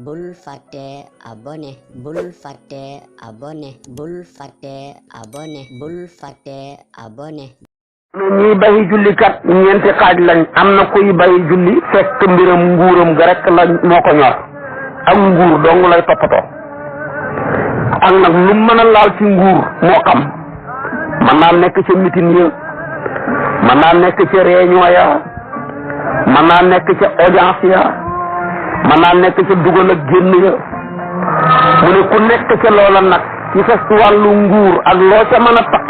bul fàtte abonné bul fàtte abonné bul fàtte abonné bul fàtte abonné. ñuy bayi julli kat ñeenti xaaj lañ am na kuy bayi julli fekk mbiram nguuram ga rek la moo ko ñor ak nguur dong lay toppatoo ak nag lu mën a laal ci nguur moo xam mën naa nekk ca mitin ya mën naa nekk ca réunion ya mën naa nekk ca audience ya mën naa nekk ca dugal ak génn ya mu ne ku nekk ca loola nag ci sa wàllu nguur ak loo ca mën a taq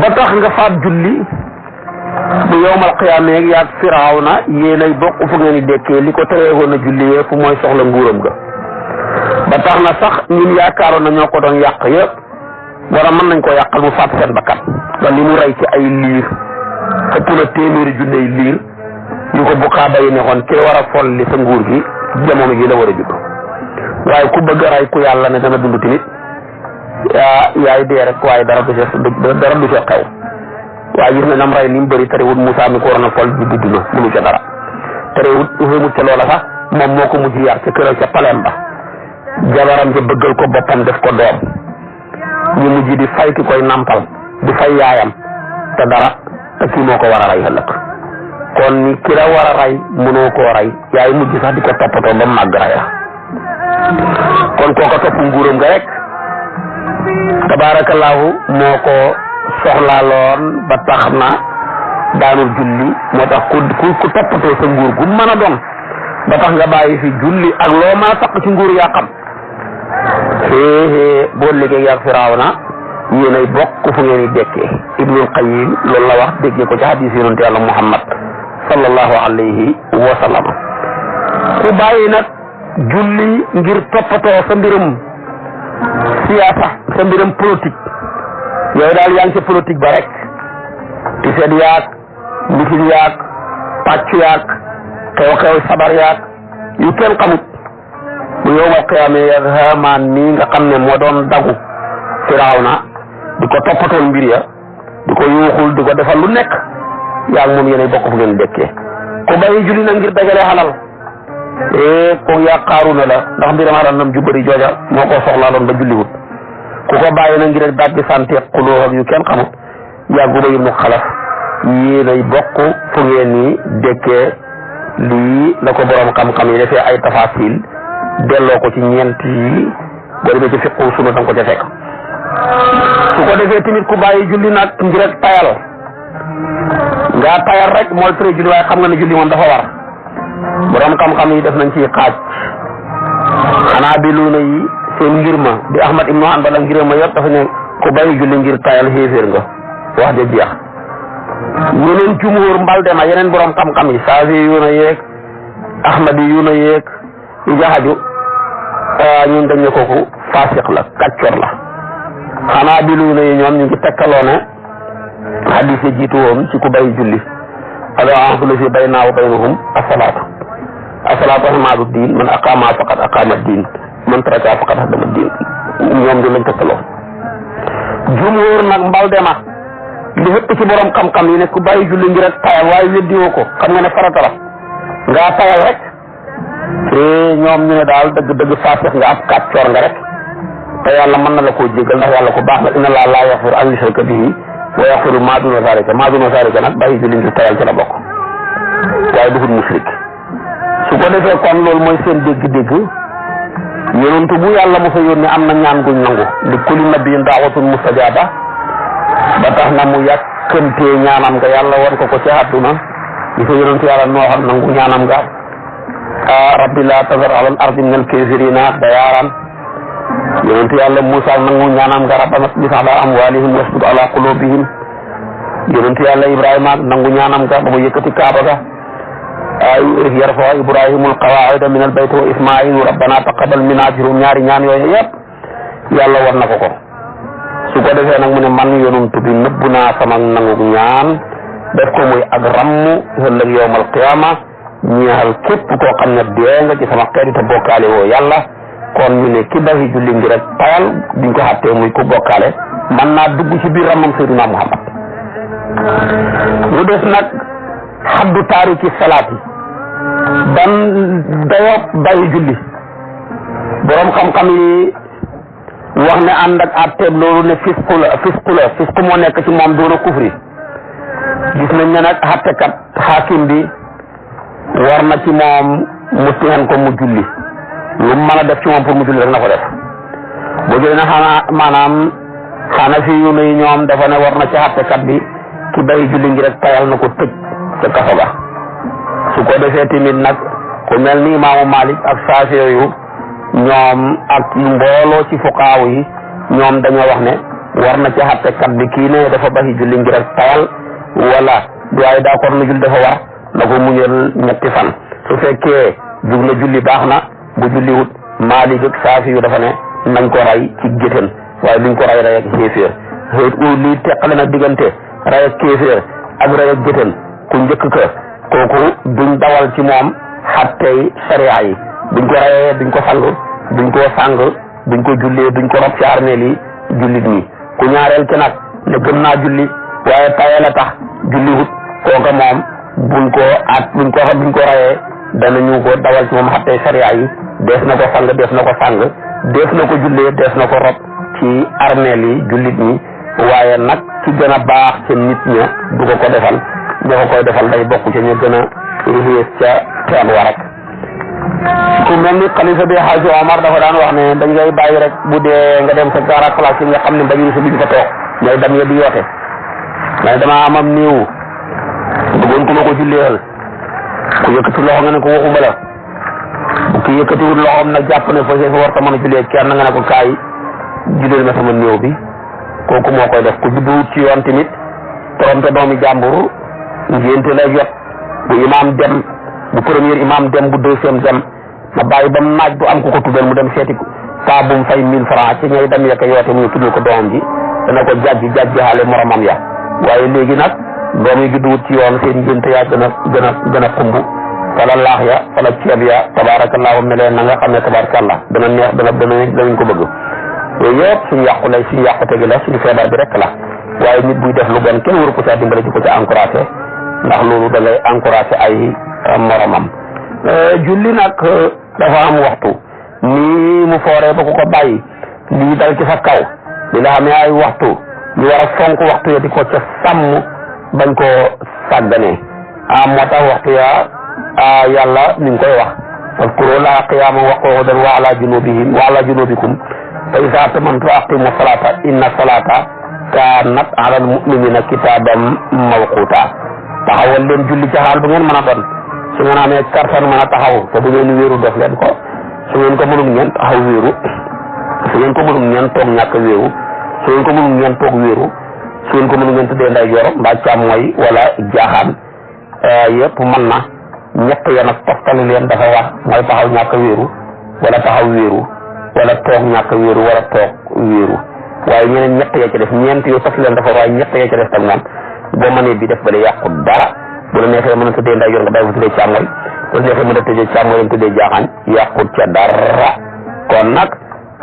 ba tax nga faat julli bu yowmal qiyaama yaag Firawna yéenay bokk fu ngeen di dekkee li ko teree woon a julli yëpp mooy soxla nguuram ga ba tax na sax ñun yaakaaroon na ñoo ko doon yàq yëpp wala mën nañ ko yàqal mu faat seen bakkan ba li mu rey ci ay liir ëpp na téeméeri junney liir ñu ko buqaaba yi nekkoon ki war a folli sa nguur gi jamono ji la war a judd waaye ku bëgg a rey ku yàlla ne dana dund tamit yaay dee rek waaye dara du ca xew waaye gis na nam rey ni mu bëri terewut Moussa mi ko waroon a fol bi dudd na mënu ca dara terewut xéemut ca loola sax moom moo ko mujj yar ca këram ca palem ba jabaram ja bëggal ko boppam def ko doom ñu mujj di fay ki koy nampal di fay yaayam te dara te kii moo ko war a rey ëllëg kon ni ki la war a rey mënoo koo rey yaay mujj sax di ko toppatoo ba màgg rey la kon kooka topp nguuram nga rek tabaarakallaahu moo ko soxlaaloon ba tax na daanul julli moo tax ku toppatoo sa nguur gu mën a doon ba tax nga bàyyi fi julli ak loo mën a saq ci nguur yaa xam boo liggéey ak Firawna yéenay bokk fu ngeen di dekkee Ibnul Qayyim loolu la wax déggee ko ci hadiis yonent Yàlla Muhammad sallallahu alayhi wa sallam ku bàyyi nag julli ngir toppatoo sa mbirum siyaasa sa mbiram politique yooyu daal yaa ngi ca politique ba rek ti seet yaag mitin yaag pàccu yaag xew-xew sabar yaag yu kenn xamut bu yowmal qiyaama yaag Haamaan nii nga xam ne moo doon dagu Firawna di ko toppatoon mbir ya di ko yuuxul di ko defal lu nekk yaa ngi moom yéenay bokk fu ngeen dekkee ku bàyyi julli na ngir dajale xalal ko yaa Qaaruuna la ndax mbiram xalal nam ju bëri jooja moo ko soxlaaloon ba julliwut ku ko bàyyi na ngir rek daaj di sante xuloo ak yu kenn xamut yaa Ubay ibnu Xalaf yéenay bokk fu ngeen ni dekkee lii la ko borom xam-xam yi defee ay tafasil delloo ko ci ñeent yi boo demee ci fiqhu sunna danga ko ca fekk su ko defee tamit ku bàyyi julli nag ngir rek tayal nga tayal rek mooy tere julli waaye xam nga ne julli moom dafa war borom xam-xam yi def nañ ci xaaj xanaa bi luuna yi seen ngir ma di Ahmad ibnu Hanbal ngir ma yëpp dafa ne ku bàyyi julli ngir tayal xéeféer nga wax de jeex ñeneen jumhur mbal dema yeneen borom xam-xam yi Saafi yu na yeeg Ahmad yu na yeeg yu jaxaju ñun dañ ne kooku faasiq la kàccor la xanaa bi luuna yi ñoom ñu ngi tekkaloo ne hadis yi jiitu woon ci ku bàyyi julli al-ahlu fi baynaa wa baynahum as-salaatu imaadu diin man aqaama faqad aqaama diin man taraka faqad hadama diin ñoom di lañ tekkaloo jumhur nag mbal dema li ëpp ci borom xam-xam yi ne ku bàyyi julli ngir rek tayal waaye weddiwoo ko xam nga ne farata la ngaa tayal rek ñoom ñu ne daal dëgg faasix nga ab kàccoor nga rek te yàlla mën na la koo jégal ndax yàlla ko baax la inna Allaaha laa yaxfiru an yushraka bihi wa yaxfiru maa duuna zaalika nag bàyyi julli ngir tayal ci la bokk waaye duhut mushrik su ko defee kon loolu mooy seen dégg-dégg yonentu bu yàlla mu fa yónni am na ñaan guñ nangu li kulli nabiyyin daawatun mustajaaba ba tax na mu yàkkantee ñaanam nga yàlla won ko ci àdduna di ko yonentu yàlla nooxal nangu ñaanam nga rabbi laa tazar alal ardi minal kaafiriina dayyaaran yonentu yàlla Muusaa nangu ñaanam nga rabbana tmis ala amwaalihim wasdud ala quluubihim yonentu yàlla Ibrahima nangu ñaanam nga ba mu yëkkati kaaba ga yarfa'u Ibrahimul qawaa'ida minal bayti wa Ismaa'iil rabbana taqabbal minnaa juróom ñaari ñaan yooyu yëpp yàlla war na ko su ko defee nag mu ne man yonent bi nëbbu naa sama nangu ñaan def ko muy ak ramm ëllëg yawmal qiyaama ñeexal képp koo xam ne dee nga ci sama xeet te bokkaale woo yàlla kon ñu ne ki bàyyi julli ngir rek tayal duñ ko xàttee muy ku bokkaale man naa dugg ci biir rammam Seydina Muhammad mu des nag xaddu taariki salaat yi dan dayoo bàyyi julli borom xam-xam yi wax ne ànd ak àtteeb loolu ne fisqu moo nekk ci moom doona kufri gis nañ ne nag àttekat xaakim bi war na ci moom mu teen ko mu julli lu mën a def ci moom pour mu julli rek na ko def boo jëlee na xanaa fi yu ne ñoom dafa ne war na ci àttekat bi ki bàyyi julli ngi rek tayal na ko tëj ca kaso ga su ko defee tamit nag ku mel ni imaamu Malik ak Saafi yooyu ñoom ak mbooloo ci fuqaaw yi ñoom dañoo wax ne war na ci àttekat bi kii ne dafa bàyyi julli ngi rek tayal wala waaye d'accord na julli dafa war na ko muñal ñetti fan su fekkee jug na julli baax na bu julli wut Malik ak Saafi yu dafa ne nañ ko rey ci géttan waaye luñ ko rey ak xéeféer lii teqale na diggante rey ak kéeféer ak rey ak géttan ku njëkk ka kooku duñ dawal ci moom xattey sariya yi duñ ko reyee duñ ko sang duñ ko sàng duñ ko jullee duñ ko rob ci armeel yi jullit ñi ku ñaareel ci nag ne gëm naa julli waaye tayee la tax julli wut kooka moom buñ ko reyee danañu ko dawal ci moom xattey sariya yi dees na ko sang dees na ko sàng dees na ko jullee dees na ko rob ci armeel yi jullit ñi waaye nag ci gën a baax ca nit ña du ko defal ñoo ko koy defal day bokk ca ñu gën a yées ca teen wa rek ku mel ni xalifa bi Xaaji Omar dafa daan wax ne dañ ngay bàyyi rek bu dee nga dem sa gaara place yi nga xam ne bañu si biñ fa toog ñooy dem ya di yoote mais dama amam néew bëggoon ku ma ko julleel ku yëkkati loxo nga ne ko waxuma la bu ki yëkkatiwul loxoom nag jàpp ne fa war ta mën a jullee kenn nga ne ko kaay julleel ma sama néew bi kooku moo koy def ku judduwut ci yoon tamit trompe doomi jàmbur ngénte lay jot bu imaam dem bu premier imaam dem bu deuxième dem na bàyyi ba mu naaj bu am ku ko tuddal mu dem seeti saa bu mu fay 1000 francs ci ñooy dem yekk yoote mu tuddal ko doomam ji dana ko jàjji xaale moromam ya waaye léegi nag doom yi judduwut ci yoon seen ngénte yaa gën a xumb fala laax ya fala ceeb ya tabaarakallaahu melee na nga xam ne tabaarakallaa dana neex danañ ko bëgg yooyu yëpp suñu yàqute gi la suñu feebar bi rek la waaye nit buy def lu bon kenn waru ko ca dimbale ci ko ca encouragé ndax loolu da ngay encouragé ay moromam julli nag dafa am waxtu nii mu fooree ba ku ko bàyyi lii dal ci sa kaw li nga xam ne ay waxtu ñu war a fonk waxtu ya di ko ca sàmm bañ koo sàgganee moo tax waxtu ya yàlla ni nga koy wax fazkuru llaaha qiyaaman wa qu'uudan wa alaa junuubikum fa izaa atmamtum fa aqiimu salaata inna salaata kaanat alal mu'miniina kitaaban mawquuta taxawal leen julli ci xaal bu ngeen mën a doon su ngeen amee kartan mën a taxaw te bu ngeen wéeru def leen ko su ngeen ko mënul ngeen taxaw wéeru su ngeen ko mënul ngeen toog ñàkk wéeru su ngeen ko mënul ngeen toog wéeru su ngeen ko mënul ngeen tuddee ndeyjoor mbaa càmmooy wala jaaxaan yëpp mën na ñett ya nag toftali leen dafa wax mooy taxaw ñàkk wéeru wala taxaw wéeru wala toog ñàkk wéeru wala toog wéeru waaye ñeneen ñett ya ca def ñeent yooyu toftali leen dafa waaye ñett ya ca def tam moom boo mënee bi def ba la yàqu dara bu la neexee mën a tuddee ndeyjoor nga bàyyi fa tuddee càmmooy bu la neexee mën a tuddee càmmooy nga tuddee jaaxaan yàqut ca dara kon nag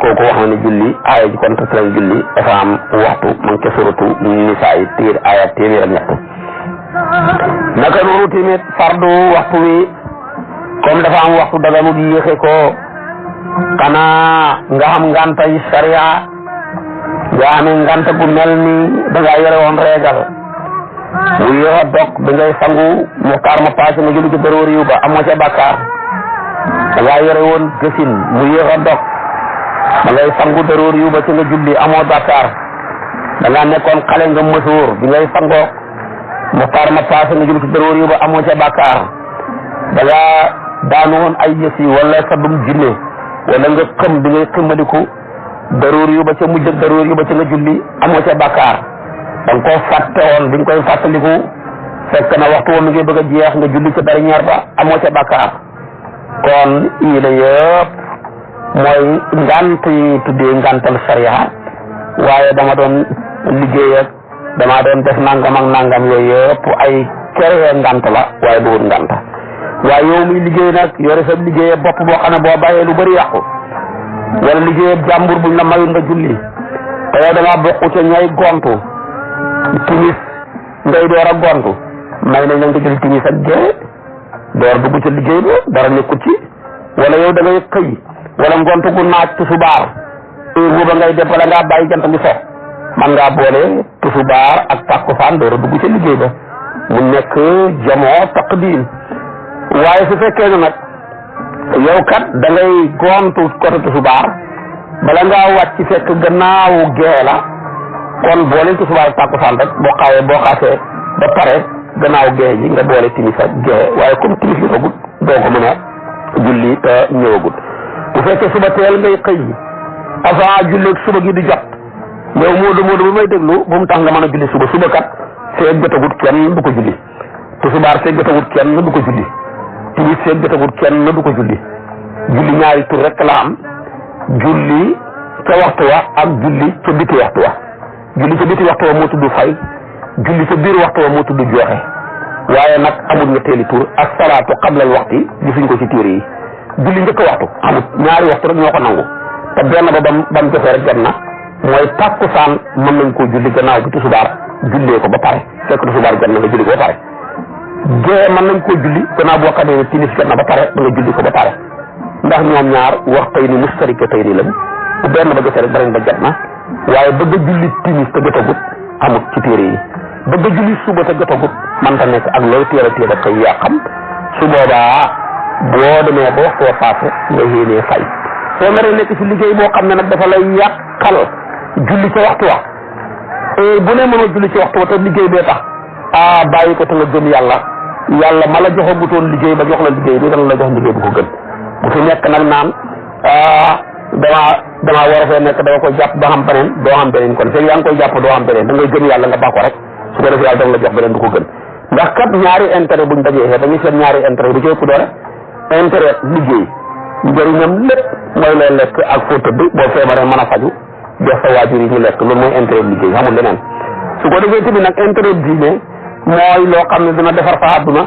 kooku wax na ne julli aaya ji kon tëslan julli dafa am waxtu mu ngi ca suratu nisaa yi aaya téeméer ak ñett naka noonu tamit fardu waxtu wi comme dafa am waxtu daganut yéexe ko xanaa nga xam ngantay sariya nga amee nganta gu mel ni da ngaa yore woon reegal bu yéex a dog da ngay sangu muxtaar ma paase nga julli ci daroor yu ba amoo ca bàkkaar da ngaa yore woon gësin mu yéex a dog da ngay sangu daroor yu ba ci nga julli amoo bàkkaar da ngaa nekkoon xale nga mësuur bi ngay sangoo muxtaar ma paase nga julli ci daroor yu ba amoo ca bàkkaar da ngaa daanu woon ay yësi wala sa dum jinne wala nga xëm bi ngay xëmmaliku daroor yu ba ca mujj daroor yu ba ci nga julli amoo ca bàkkaar da nga koo fàtte woon bi nga koy fàttaliku fekk na waxtu woon mi ngi bëgg a jeex nga julli ca dernière ba amoo ca bàkkaar kon yii la yëpp mooy ngant yi tuddee ngantal sariya waaye dama doon liggéey ak dama doon def nangam ak nangam yooyu yëpp ay kere ngant la waaye duwut ngant waaye yow muy liggéey nag yore sa liggéey bopp boo xam ne boo bàyyee lu bëri yàqu wala liggéey jàmbur buñ la mayul nga julli te yow dama bokku ca ñay gontu timis ngay door a gontu may nañ la nga jël timis ak gée door dugg ca liggéey ba dara nekkut ci wala yow da ngay xëy wala ngont gu naaj tusubaar booba ngay def wala ngaa bàyyi jant bi so man ngaa boole tusubaar ak takkusaan door a dugg ca liggéey ba mu nekk jamoo taqdim waaye su fekkee ne nag yow kat da ngay gontu côté tusubaar bala ngaa wàcc fekk gannaaw gee la kon boole tusubaar ak takkusaan rek boo xaasee ba pare gannaaw gee ji nga boole timis ak gee waaye comme timis yi agut doo ko mën a julli te ñëwagut bu fekkee suba teel ngay xëy avant julli suba gi di jot yow moodu bu may déglu bu mu tax nga mën a julli suba kat feeg jotagut kenn du ko julli tusubaar feeg jotagut kenn du ko julli timis feeg jotagut kenn du ko julli julli ñaari tur rek la am julli ca waxtu wa ak julli ca biti waxtu wa julli ca biti waxtu wa moo tudd fay julli ca biir waxtu wa moo tudd joxe waaye nag amul ñetteeli tur ak salaatu qablal waxti gisuñ ko ci téere yi julli njëkk waxtu amul ñaari waxtu rek ñoo ko nangu te benn ba bam jotee rek jot na mooy takkusaan mën nañ koo julli gannaaw bi tusubaar jullee ko ba pare fekk tusubaar jot na nga julli ko ba pare gee mën nañ koo julli gannaaw boo xamee ne timis jot na ba pare da nga julli ko ba pare ndax ñoom ñaar waxtay ni mustarikatay ni lañ bu benn ba jotee rek beneen ba jot na waaye bëgg a julli timis te jotagut amut ci téere yi bëgg a julli suba te jotagut man ta nekk ak looy teel a koy yaa xam su boobaa boo demee ba waxtu wa paase nga yéenee fay soo naree nekk ci liggéey boo xam ne nag dafa lay yàqal julli ca waxtu wa bu ne mënoo julli ci waxtu wa te liggéey bee tax bàyyi ko te nga gëm yàlla ma la joxagutoon liggéey ba jox la liggéey bi dana la jox liggéey bu ko gën bu fi nekk nag naan damaa war a fee nekk dama koy jàpp ba xam beneen doo xam beneen kon fekk yaa ngi koy jàpp doo xam beneen da ngay gëm yàlla nga baax ko rek su ko defee yàlla dana la jox beneen du ko gën ndax kat ñaari intérêt buñ dajee dañuy seet ñaari intérêt bu ci ëpp doole intérêt liggéey njëriñam lépp mooy lay lekk ak foo tëdd boo feebaree mën a faju jox sa waajur yi ñu lekk loolu mooy intérêt liggéey xamul leneen su ko defee tamit nag intérêt diine mooy loo xam ne dina defar sa àdduna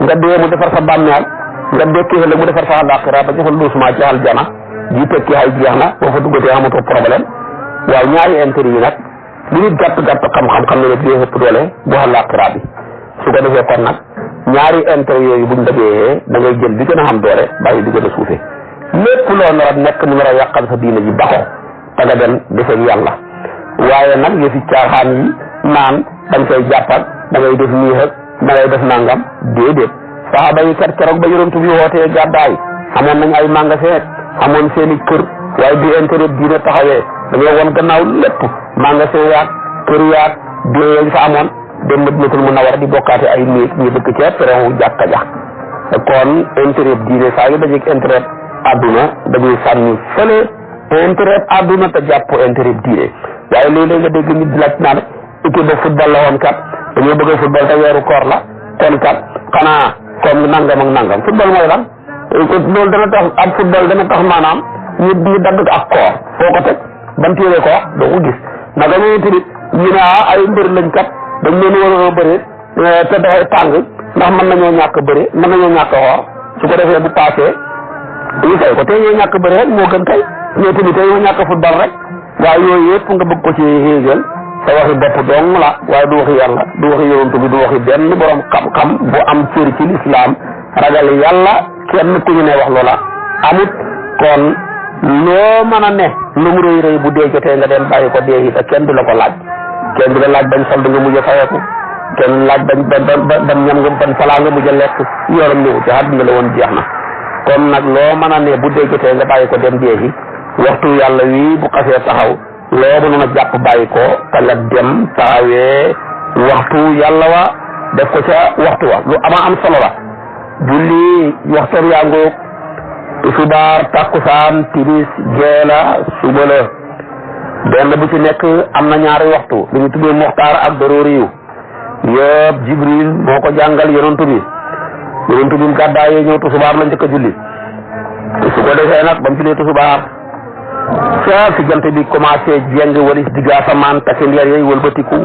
nga dee mu defar sa bàmmeel nga dekki la mu defar sa àllaaxira ba joxal luusuma ci aljana ji tekki ay jeex na boo fa duggatee amatoo problème waaye ñaari intérêt yi nag li nit gàtt xam-xam xam ne ne bii ëpp doole bu àllaaxira bi su ko defee kon nag ñaari intérêt yooyu buñ dajee da ngay jël bi gën a xam doole bàyyi bi gën a suufe lépp loo nar a nekk mu nar a yàqal sa diine ji baxo te nga dem defee yàlla waaye nag yëfi caaxaan yi naan dañ koy jàppal da ngay def nii rek da ngay def nangam déedéet saxaaba yi kat keroog ba yonent bi wootee gàddaay amoon nañ ay magasin amoon seen i kër waaye bi intérêt diine taxawee dañoo woon gannaaw lépp magasin yaag kër yaag bie yañ fa amoon dem Madinatul Munawwara di bokkaate ay néeg ñu dëkk ca peron jàkka ja kon intérêt diine saa yu dajeeg intérêt àdduna dañuy sànni fële intérêt àdduna te jàpp intérêt diine waaye léeg-léeg nga dégg nit di laaj naan équipe de football la woon kat dañoo bëgg a football te weeru koor la kon kat xanaa comme nangam ak nangam football mooy lan loolu dana tax ab football dana tax maanaam ñu dagg ak koor foo ko teg ban téere ko wax doo ko gis naka ñooñu tamit ñu ne ay mbër lañ kat dañ leen war a bëri te dafay tàng ndax mën nañoo ñàkk bëri mën nañoo ñàkk xoor su ko defee bu paasee ñu fay ko te ñoo ñàkk bëri rek moo gën kay ñoo tamit ñoo ñàkk football rek waaye yooyu yëpp nga bëgg ko ci xéegal sa waxi bopp dong la waaye du waxi yàlla du waxi yonent bi du waxi benn borom xam-xam bu am cër ci lislaam ragal yàlla kenn ku ñu ne wax loola amut kon loo mën a ne lu mu rëy rëy bu dee jotee nga dem bàyyi ko dee yi te kenn du la ko laaj kenn du la laaj bañ solde nga mujj a fayeeku kenn laaj bañ ñam nga ban salaa nga mujj a lekk yoram ñëw ci àdduna la woon jeex na kon nag loo mën a ne bu dee jotee nga bàyyi ko dem dee yi waxtu yàlla wi bu xasee taxaw loo mënoon a jàpp bàyyi ko te nga dem taxawee waxtu yàlla wa def ko ca waxtu wa lu ama am solo la julli waxtu yaa ngoog subaar takkusaan timis geela suba la benn bu ci nekk am na ñaari waxtu li ñu tuddee muxtaar ak daroori yu yëpp jibril moo ko jàngal yonantu bi gàddaayee ñëw tusubaar la njëkk a julli su ko defee nag ba mu jullee tusubaar ca fi jant bi commencé jeng walis digg asamaan takki ndeer yooyu wëlbatiku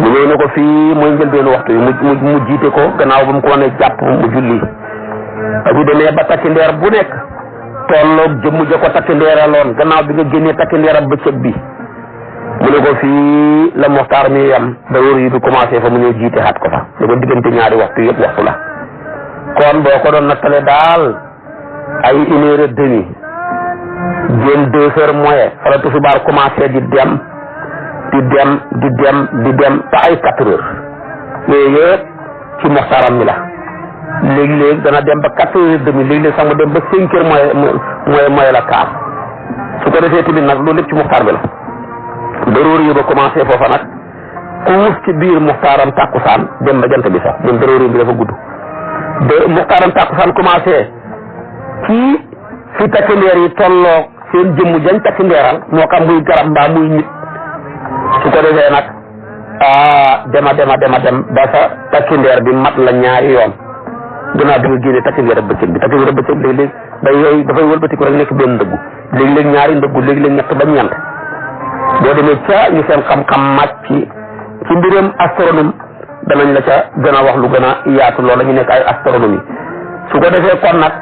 mu ñëw ne ko fii mooy njëlbeenu waxtu yi mu jiite ko gannaaw ba mu ko ne jàpp mu julli bu demee ba takki ndeer bu nekk tolloog jëmm ja ko takki ndeeraloon gannaaw bi nga génnee takki ndeeram bëccëg bi mu ne ko fii la muxtaar mi yam da wóor yi bi commencé fa mu ñëw jiite xat ko fa ne ko diggante ñaari waxtu yëpp waxtu la kon boo ko doon nattale daal ay 1h30 jëm 2h moins fa la tusubaar commencé di dem ba ay 4h yooyu yëpp ci muxtaaram mi la léeg-léeg dana dem ba 4h30 léeg-léeg sax mu dem ba 5h mooy la kaar su ko defee tamit nag loolu lépp ci muxtaar bi la daroor yi ba commencé foofa nag ku wus ci biir muxtaaram tàkkusaan dem ba jant bi sax dem daroor bi dafa gudd muxtaaram tàkkusaan commencé ci fi takki ndeer yi tolloo seen jëmm jañ takki ndeeral moo xam muy garab mbaa muy nit su ko defee nag dem ba sa takki ndeer bi mat la ñaari yoon gannaaw bi nga génnee takki ndeer bëccëg bi léeg-léeg dafay wëlbatiku rek nekk benn ndëggu léeg-léeg ñaari ndëggu léeg-léeg ñett ba ñeent boo demee ca ñu seen xam-xam màcc ci mbiram astronome danañ la ca gën a wax lu gën a yaatu loolu la ñu nekk ay astronomie su ko defee kon nag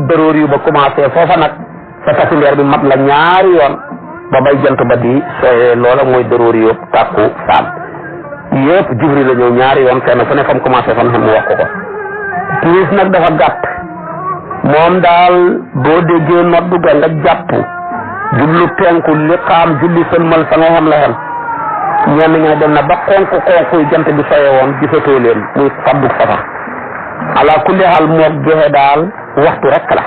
daroor yu ba commencé foofa nag sa takki ndeer bi mat la ñaari yoon ba bay jant ba di sooyee loola mooy daroor yu tàkku saan yëpp Jibril la ñëw ñaari yoon fenn fu ne fam commencé fan xam mu wax ko timis nag dafa gàtt moom daal boo déggee noddu ga nga jàpp julli penku li xaam julli sëlmal fa nga xam la xem ñenn ña dem na ba xonku jant bi soye woon gisatoo leen muy faddu safar ala kulli xaal moog joxe daal waxtu rek la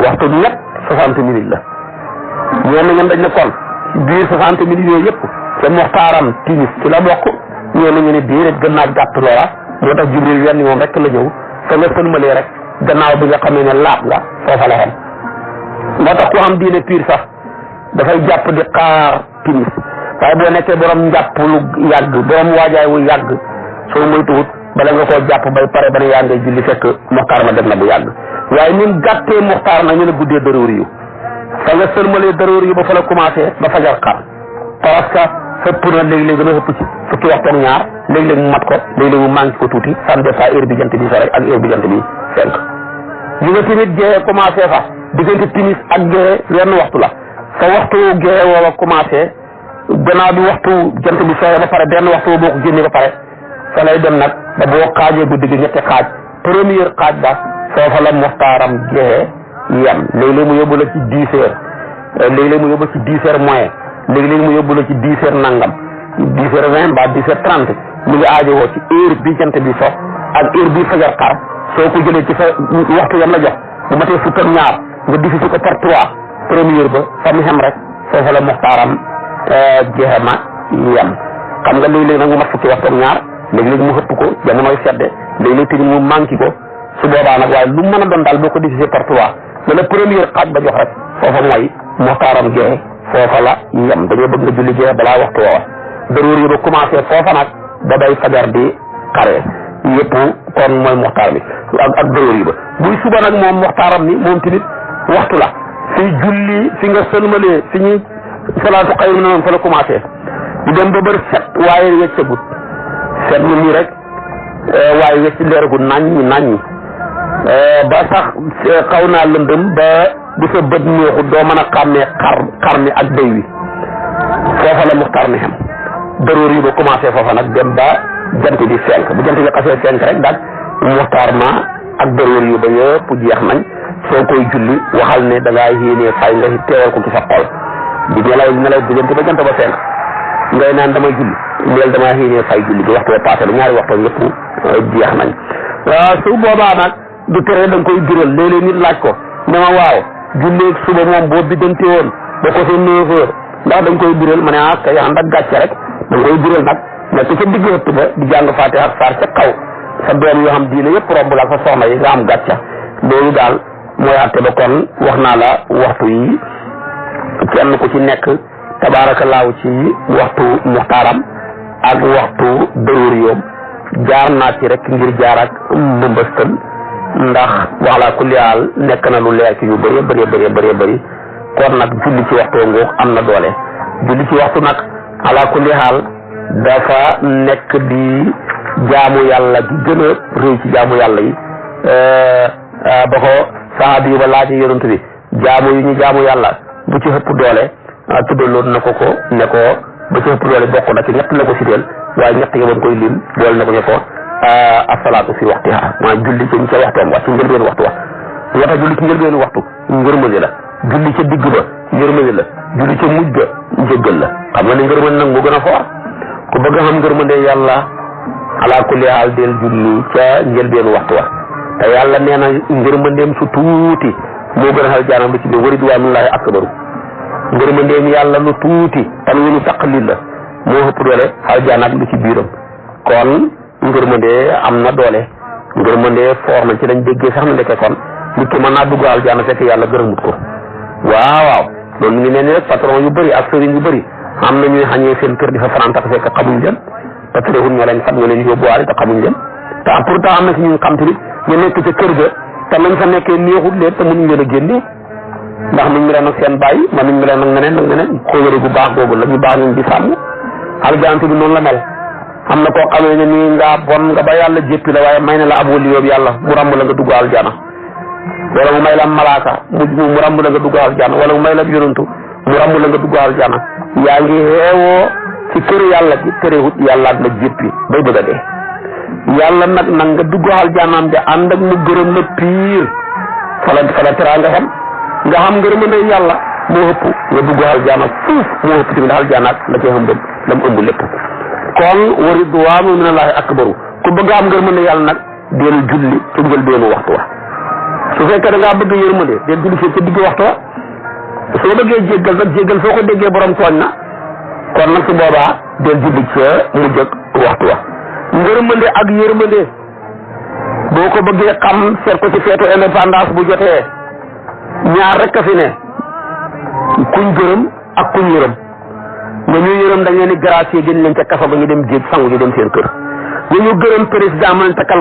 waxtu ñett 60 minutes la ñenn ñan dañ ne kon biir 60 minutes yooyu yëpp te muxtaaram timis ci la bokk ñenn ñu ne déedéet gën naa gàtt loola moo tax Jibril wenn moom rek la ñëw fa nga sëlmalee rek gannaaw bi nga xamee ne laab nga foofa la xem moo tax ku xam diine pire sax dafay jàpp di xaar timis waaye boo nekkee borom njàpp lu yàgg borom waajaay wu yàgg soo moytuwut bala nga koo jàpp bay pare ba ne yaa ngay julli fekk muxtaar ma dem na bu yàgg waaye ñun gàttee muxtaar nag ñu ne guddee daroori yu fa nga sëlmalee daroori yu ba fa la commencé ba fajar xar parce que xëpp na léeg-léeg dana xëpp ci fukki waxtu ak ñaar léeg-léeg mu mat ko léeg-léeg mu manqué ko tuuti ça dépend heure bi jant bi so rek ak heure bi jant bi fenk ñu nga tamit jeexee commencé fa diggante timis ak jeexee wenn waxtu la sa waxtu jeexee woowa commencé gannaaw bi waxtu jant bi sooyee ba pare benn waxtu boo ko génnee ba pare fa lay dem nag ba boo xaajee guddi gi ñetti xaaj première xaaj ba foofa la muxtaaram jeexee yem léeg-léeg mu yóbbu la ci 10 heures léeg-léeg mu yóbbu ci 10 heures moins léeg-léeg mu yóbbu la ci 10 heures nangam 10 heures 20 ba 10 heures 30 mu ngi aajowoo ci heure bi jant bi so ak heure bi fajar xar soo ko jëlee ci sa waxtu yam la jox bu matee fukk ak ñaar nga diviser ko par 3 première ba fa mu xem rek foofa la muxtaaram jeexe ma yem xam nga léeg-léeg nag mu mat fukki waxtu ak ñaar léeg-léeg mu xëpp ko jamonoy sedde léeg-léeg tamit mu manqué ko su boobaa nag waaye lu mën a doon daal boo ko diviser par 3 la première xaaj ba jox rek foofa mooy muxtaaram jeexe foofa la yem dañoo bëgg nga julli jeexe balaa waxtu woowa daroor yi ba commencé foofa nag ba day fajar di xaree yëpp kon mooy muxtaar bi ak daroor yi ba buy suba nag moom muxtaaram ni moom tamit waxtu la fi julli fi nga sëlmalee fi ñuy salaatu xayru na noonu fa la commencé di dem ba bër set waaye weccagut set ñu nii rek waaye wecc leeragut naññi ba sax xaw naa lëndëm ba bu sa bët neexut doo mën a xàmmee xar mi ak béy wi foofa la muxtaar mi xem daroor yi ba commencé foofa nag dem ba jant bi fenk bu jant bi xasee fenk rek daal muxtaar ma ak daroor yi ba yëpp jeex nañ soo koy julli waxal ne da ngaa yéenee fay nga teewal ko ci sa xol di nelaw diggante ba jant ba fenk ngay naan damay julli neel damaa yéenee fay julli bi waxtu ba passé la ñaari waxtu yëpp jeex nañ su boobaa nag du tere da nga koy biral léeg-léeg nit laaj ko ne ma waaw julleeg suba moom boo biddante woon ba ko sa 9 heures ndax dañ koy biral ma ne kay ànd ak gàcce rek da nga koy biral nag nekk ca digg ëtt ba di jàng fàtte ak saar ca kaw sa doom yoo xam diine yëpp romb la ak sa soxna yi nga am gàcca loolu daal mooy àtte ba kon wax naa la waxtu yi kenn ku ci nekk tabaarakallaahu ci waxtu muxtaaram ak waxtu daruur yoom jaar naa ci rek ngir jaar ak mbëmbëstal ndax wala kulli haal nekk na lu leer ci yu bëri kon nag julli ci waxtu ngoog am na doole julli ci waxtu nag ala kulli haal dafa nekk di jaamu yàlla gi gën a rëy ci jaamu yàlla yi ba ko sahabi yi ba laajee yonent bi jaamu yi ñu jaamu yàlla bu ci ëpp doole tuddaloon na ko ne ko ba ci ëpp doole bokk na ci ñett la ko siteel waaye ñett yi ba koy lim boole na ko ne ko asalaatu fi waxtiha mooy julli ci waxtoom wax ci njëlbeenu waxtu wax moo tax julli ci njëlbeenu waxtu ngërmande la julli ca digg ba ngërmande la julli ca mujj ba njëggal la xam nga ne ngërmande nag moo gën a foor ku bëgg a xam ngërmande yàlla ala kulli haal del julli ca njëlbeenu waxtu wa te yàlla nee na ngërmandeem su tuuti moo gën a xal jaanam ba ci biir wa ridwaanullaahi akbaru ngërmandeem yàlla lu tuuti tan wu ñu taqlil la moo ëpp doole xal jaanaak lu ci biiram kon ngërmande am na doole ngërmande foor na ci lañ déggee sax na ndeke kon nit ki mën naa dugg aljaana fekk yàlla gërëmut ko waaw loolu ngi mel ni rek patron yu bëri ak sëriñ yu bëri am na ñuy xañee seen kër di fa fanaan tax fekk xamuñ leen te terewul ñoo leen fat nga leen yóbbuwaale te xamuñ leen te pourtant am na si ñun xam tamit ñu nekk ca kër ga te lañ fa nekkee neexut leen te mënuñ leen a génne ndax nuñ leen ak seen bàyyi man nuñ leen ak neneen kóolóore gu baax googu la ñu baax ñu di sàmm aljaana bi noonu la mel am na koo xamee ne nii nga bon nga ba yàlla jéppi la waaye may na la ab wali yóbbu yàlla mu ràmb la nga dugg aljaana wala mu may la malaaka mu ràmb la nga dugg aljaana wala mu may la yonantu mu ràmb la nga dugg aljaana yaa ngi xeewoo ci kër yàlla gi terewut yàlla ak la jéppi bay bëgg a dee yàlla nag nga dugg aljaanaam ja ànd ak mu gërëm la piir fala teraa nga xam nga xam ngërëmande yàlla moo ëpp nga dugg aljaana fuuf moo ëpp tamit aljaana ak la cee ëmb la mu ëmb lépp kon wa ridwaanu minallaahi akbaru ku bëgg am ngërmande yàlla nag deel julli ci njëlbeenu waxtu wa su fekkee da ngaa bëgg yërmande deel julli ci digg waxtu wa soo bëggee jéggal nag jéggal soo ko déggee borom tooñ na kon nag su boobaa deel julli ca mujj ak waxtu wa ngërmande ak yërmande boo ko bëggee xam seet ko ci feetu indépendance bu jotee ñaar rek a fi ne kuñ gërëm ak kuñ yërëm nga ñu yërëm dañ leen di gracier génn leen ca kaso ba ñu dem géej sangu ñu dem seen kër nga ñu gërëm président moo leen takkal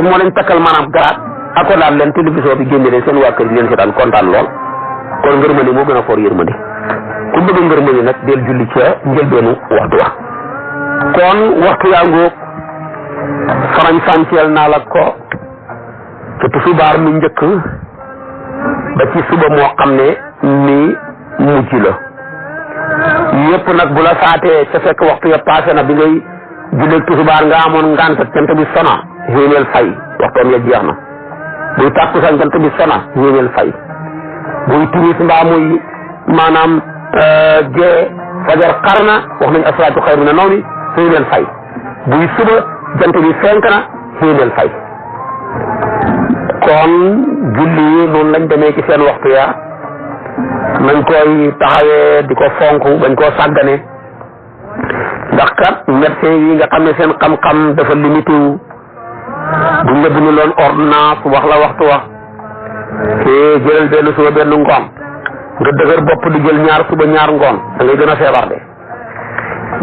moo leen takkal maanaam garaat ako daal leen télévision bi génne leen seen waa kër yi leen seetaan kontaan lool kon ngërmande moo gën a foor yërmande ku bëgg ngërmande nag del julli ca njëlbeenu waxtu wa kon waxtu yaa ngóog farañ fànceel naa la ko ca tusubaar mi njëkk ba ci suba moo xam ne mi mujj la yëpp nag bu la saatee ca fekk waxtu ya passé na bi ngay julleeg tusubaar nga amoon ngant jant bi sona xéeneel fay waxtoom ya jeex na buy tàkkusaan jant bi sona xéeneel fay buy timis mbaa muy maanaam gee fajar xar na wax nañ asalaatu xayru mina nawmi xéeneel fay buy suba jant bi fenk na xéeneel fay kon julli yi noonu lañ demee ci seen waxtu ya nañ koy taxawee di ko fonk bañ koo sàggane ndax kat médecin yi nga xam ne seen xam-xam dafa limité wu buñ la bindu loon ordonnance wax la waxtu wax te jëlal benn suba benn ngoon nga dëgër bopp di jël ñaar suba ñaar ngoon da ngay gën a feebar de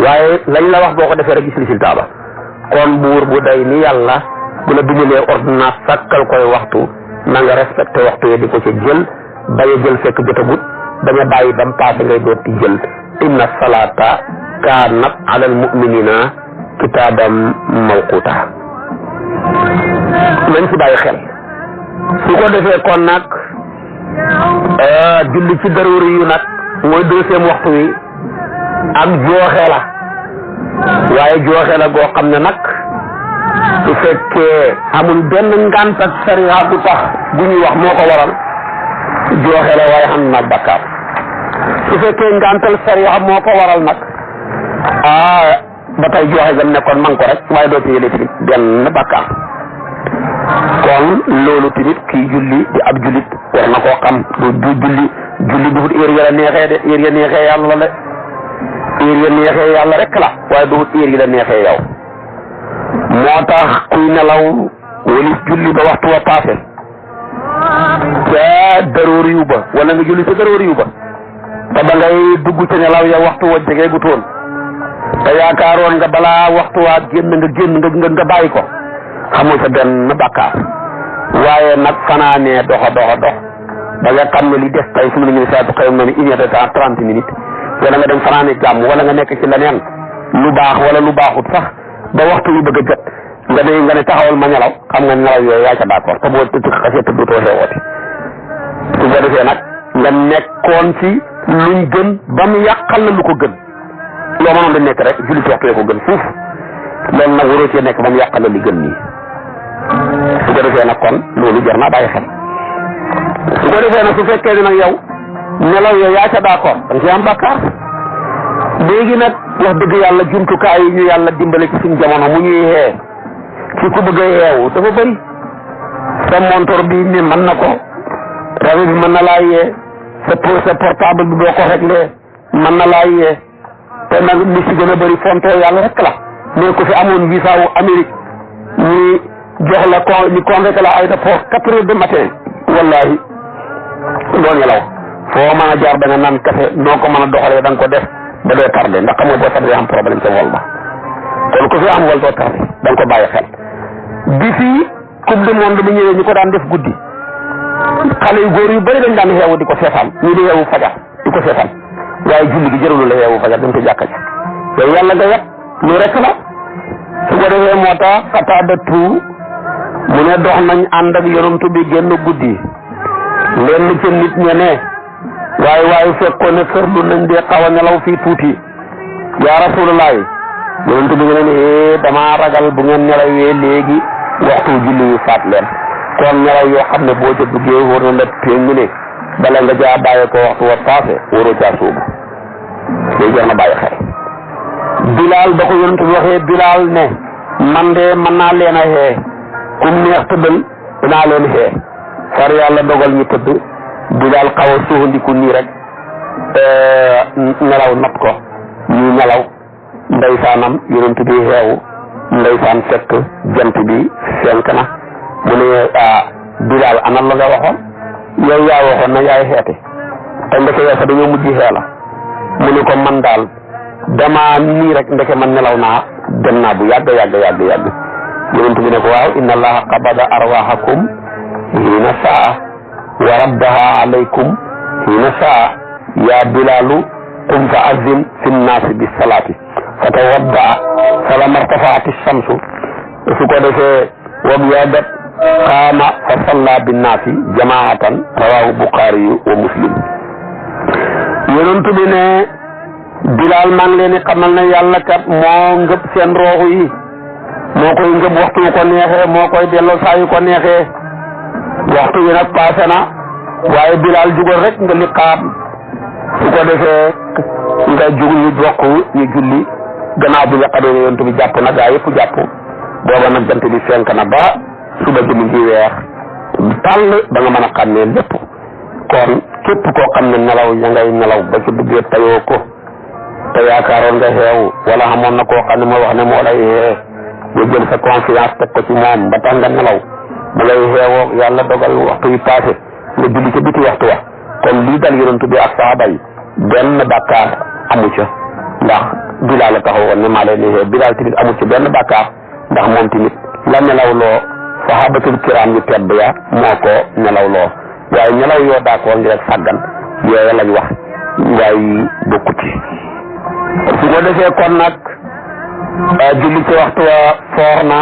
waaye lañ la wax boo ko defee rek gis résultat ba kon buur bu day ni yàlla bu la bindulee ordonnance sàkkal koy waxtu na nga respecté waxtu yi di ko ca jël bañ a jël fekk jotagut bañ a bàyyi ba mu paase ngay doot di jël inna salaata kaanat alal mu'minina kitaaban mawquta nañ ci bàyyi xel su ko defee kon nag julli ci daruri yu nag mooy deuxième waxtu wi ak jooxe la waaye jooxe la goo xam ne nag su fekkee amul benn ngant ak sariya bu tax bu ñuy wax moo ko waral jooxe la waaye xam nag bakkaar su fekkee ngantal sariya moo ko waral nag ba tey jooxe gam nekkoon man ko rek waaye doo ci yële tamit benn bakkaar kon loolu tamit kii julli di ab jullit war na koo xam du julli du heure ya la neexee de heure ya neexee yàlla la heure ya neexee yàlla rek la waaye du heure yi la neexee yow moo tax kuy nelaw walis julli ba waxtu wa passé ca daroor yu ba wala nga julli ca daroor yu ba te ba ngay dugg ca nelaw ya waxtu wa jege gu toon te yaakaaroon nga balaa waxtu waa génn nga bàyyi ko xamul sa benn bakkaar waaye nag fanaanee dox ba nga xam ne li des tey su ma la ñu saa xëy na ni 1h30 minutes wala nga dem fanaane jàmm wala nga nekk ci leneen lu baax wala lu baaxut sax ba waxtu wi bëgg a jot nga ne taxawal ma nelaw xam nga nelaw yooyu yaa ca d'accord te boo xasee tëdd too xewooti su ko defee nag nga nekkoon ci luñ gën ba mu yàqal la lu ko gën loo mënoon di nekk rek julli ci waxtu ko gën fuuf loolu nag waroo cee nekk ba mu yàqal li gën nii su ko defee nag kon loolu jar naa bàyyi xel su ko defee nag su fekkee ne nag yow nelaw yow yaa ca d'accord da nga ci am bàkkaar léegi nag wax dëgg yàlla jumtukaay yi ñu yàlla dimbale ci suñ jamono mu ñuy xee ci ku bëgg a yeewu dafa bëri sa montor bi mi mën na ko rajo bi mën na laa yee sa portable bi boo ko réglé mën na laa yee te nag li ci gën a bëri fonto yàlla rek la mais ku fi amoon visa wu Amérique ñi jox la ñu convoqué la aéroport 4 heures du matin wallahi doo nelaw foo mën a jaar da nga naan café noo ko mën a doxalee da nga ko def ba doo tardé ndax xam nga boo tardé am problème ca vol ba kon ku fi am vol doo tardé da nga ko bàyyi xel bi fii coupe du monde bi ñëwee ñu ko daan def guddi xale yu góor yu bëri dañ daan xeewu di ko seetaan ñu di xeewu fajar di ko seetaan waaye julli gi jërulu la xeewu fajar dañ ko jàkka ci yow yàlla nga yet lu rek la su ko defee moo tax xataada tuu mu ne dox nañ ànd ak yonantu bi génn guddi lenn ci nit ñe ne waaye fekkoon ne kër lu nañ dee xaw a nelaw fii tuuti yaa rasulullahi yonantu bi nga ne damaa ragal bu ngeen nelawee léegi waxtu julli yu faat leen kon nelaw yoo xam ne boo ca duggee wóor na la péng ne bala nga jaa bàyyi ko waxtu wa passé wóoroo caa suubu loolu jar na bàyyi xel Bilaal ba ko yonantu bi waxee Bilaal ne man de mën naa leen a xee kum neex tëddal dinaa leen xee far yàlla dogal ñu tëdd Bilaal xaw a suuxandiku nii rek nelaw nat ko ñuy nelaw ndeysaanam yonent bi xeewu ndeysaan fekk jant bi fenk na mu ne Bilaal ana la nga waxoon yow yaa waxoon na yaay xeete te ndeke yow sax dañoo mujj xee la mu ne ko man daal dama nii rek ndeke man nelaw naa dem naa bu yàgg yonent bi ne ko waaw inna allaha qabada arwahakum hiina saa wa raddaha alaykum hiina saa yaa Bilaalu qum fa azzin fi nnaasi bi salaati fa tawaddaa falamma irtafaati shamsu su ko defee wabyadat qaama fa salla binnaasi jamaatan rawaahu Buxaari wa Muslim yonent bi ne Bilaal maa ngi leen di xamal ne yàlla kat moo ngëb seen rooxu yi moo koy ngëb waxtu yu ko neexee moo koy delloo saa yu ko neexee waxtu wi nag passé na waaye Bilaal jugal rek nga li xaam su ko defee nga jug ñu bokk ñu julli gannaaw bi nga xamee ne yonent bi jàpp na gaa yëpp jàpp booba nag jant bi fenk na ba suba ji mu ngi weex tàll ba nga mën a xàmmee lépp kon képp koo xam ne nelaw ya ngay nelaw ba ci duggee tayoo ko te yaakaaroon nga xeewu wala xamoon na koo xam ne moo wax ne moo lay xee nga jël sa confiance teg ko ci moom ba tax nga nelaw bu lay xeewoo yàlla dogal waxtu yi passé nga julli ca biti waxtu wa kon lii dal yonent bi ak saaba yi benn bàkkaar amu ca ndax Bilaal la taxawoon ne maa leen di xee Bilaal tamit amu ca benn bàkkaar ndax moom tamit la nelaw loo sahabatul kiram yu tedd ya moo ko nelaw loo waaye nelaw yoo d'accord ngi rek sàggan yooyu lañ wax waaye bokkuti su ko defee kon nag julli ci waxtu wa foor na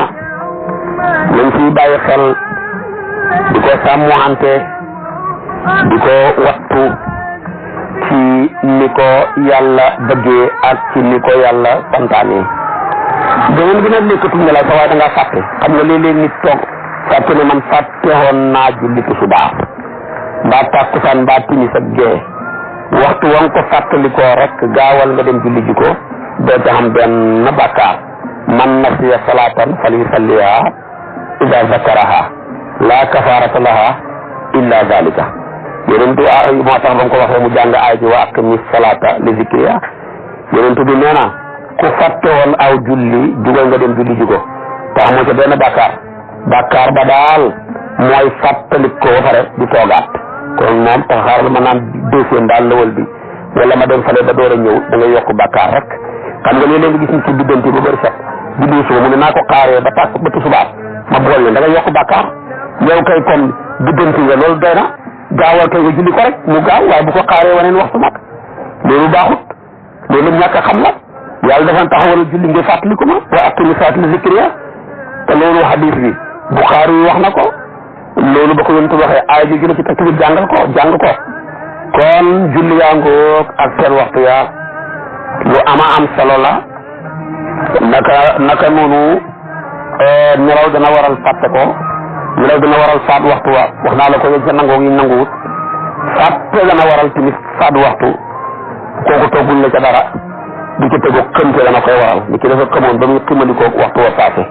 lañ ciy bàyyi xel di ko sàmmante di ko wattu ci ni ko yàlla bëggee ak ci ni ko yàlla santaane beneen bi nag nekkatu nelaw sa waaye da ngaa fàtte xam nga léeg-léeg nit toog fàtte ne man fàtte woon naa julli tisbaar mbaa tàkkusaan mbaa timis ak gee waxtu wa nga ko fàttalikoo rek gaawal nga dem julli ji ko doo ca xam benn bàkkaar man nasiya salaatan falyusalliha ida zakaraha la kafarata laha illa zalika yonentu moo tax ba mu ko waxee mu jàng aay ji wa aqimi salata li zikriha yonentu bi nee na ku fàtte woon aw julli jugal nga dem julli ji ko te amoo ca benn bàkkaar ba daal mooy fàttalik ko ba pare di toogaat kon moom tax xaaral ma naan deuxième daal lawal bi wala ma dem fale ba door a ñëw da ngay yokk bàkkaar rek xam nga léeg-léeg nga gis ni ci diggante ba bëri set di dee suba mu ne naa ko xaaree ba tàkk ba tusubaar ma bool leen da ngay yokk bàkkaar yow kay comme diggante nga loolu doy na gaawal kay nga julli ko rek mu gaaw waaye bu ko xaaree waneen waxtu nag loolu baaxut loolu ñàkk a xam la yàlla dafa taxawal julli nga fàttaliku ma wa aqimi salaata li zikriha te loolu hadis bi Buxaari yi wax na ko loolu ba ko yonent waxee aay ji gën a ci teg tamit jàng ko kon julli yaa ngoog ak seen waxtu yaa lu ama am solo la naka noonu nelaw dana waral fàtte ko, nelaw dana waral faat waxtu wa wax naa la ko yëg ca nangoo yi nanguwut, fàtte dana waral tamit faat waxtu kooku tooguñ la ca dara du ci tegu xëmte dana koy waral li ci dafa xamoon ba muy ximalikoo waxtu wa passé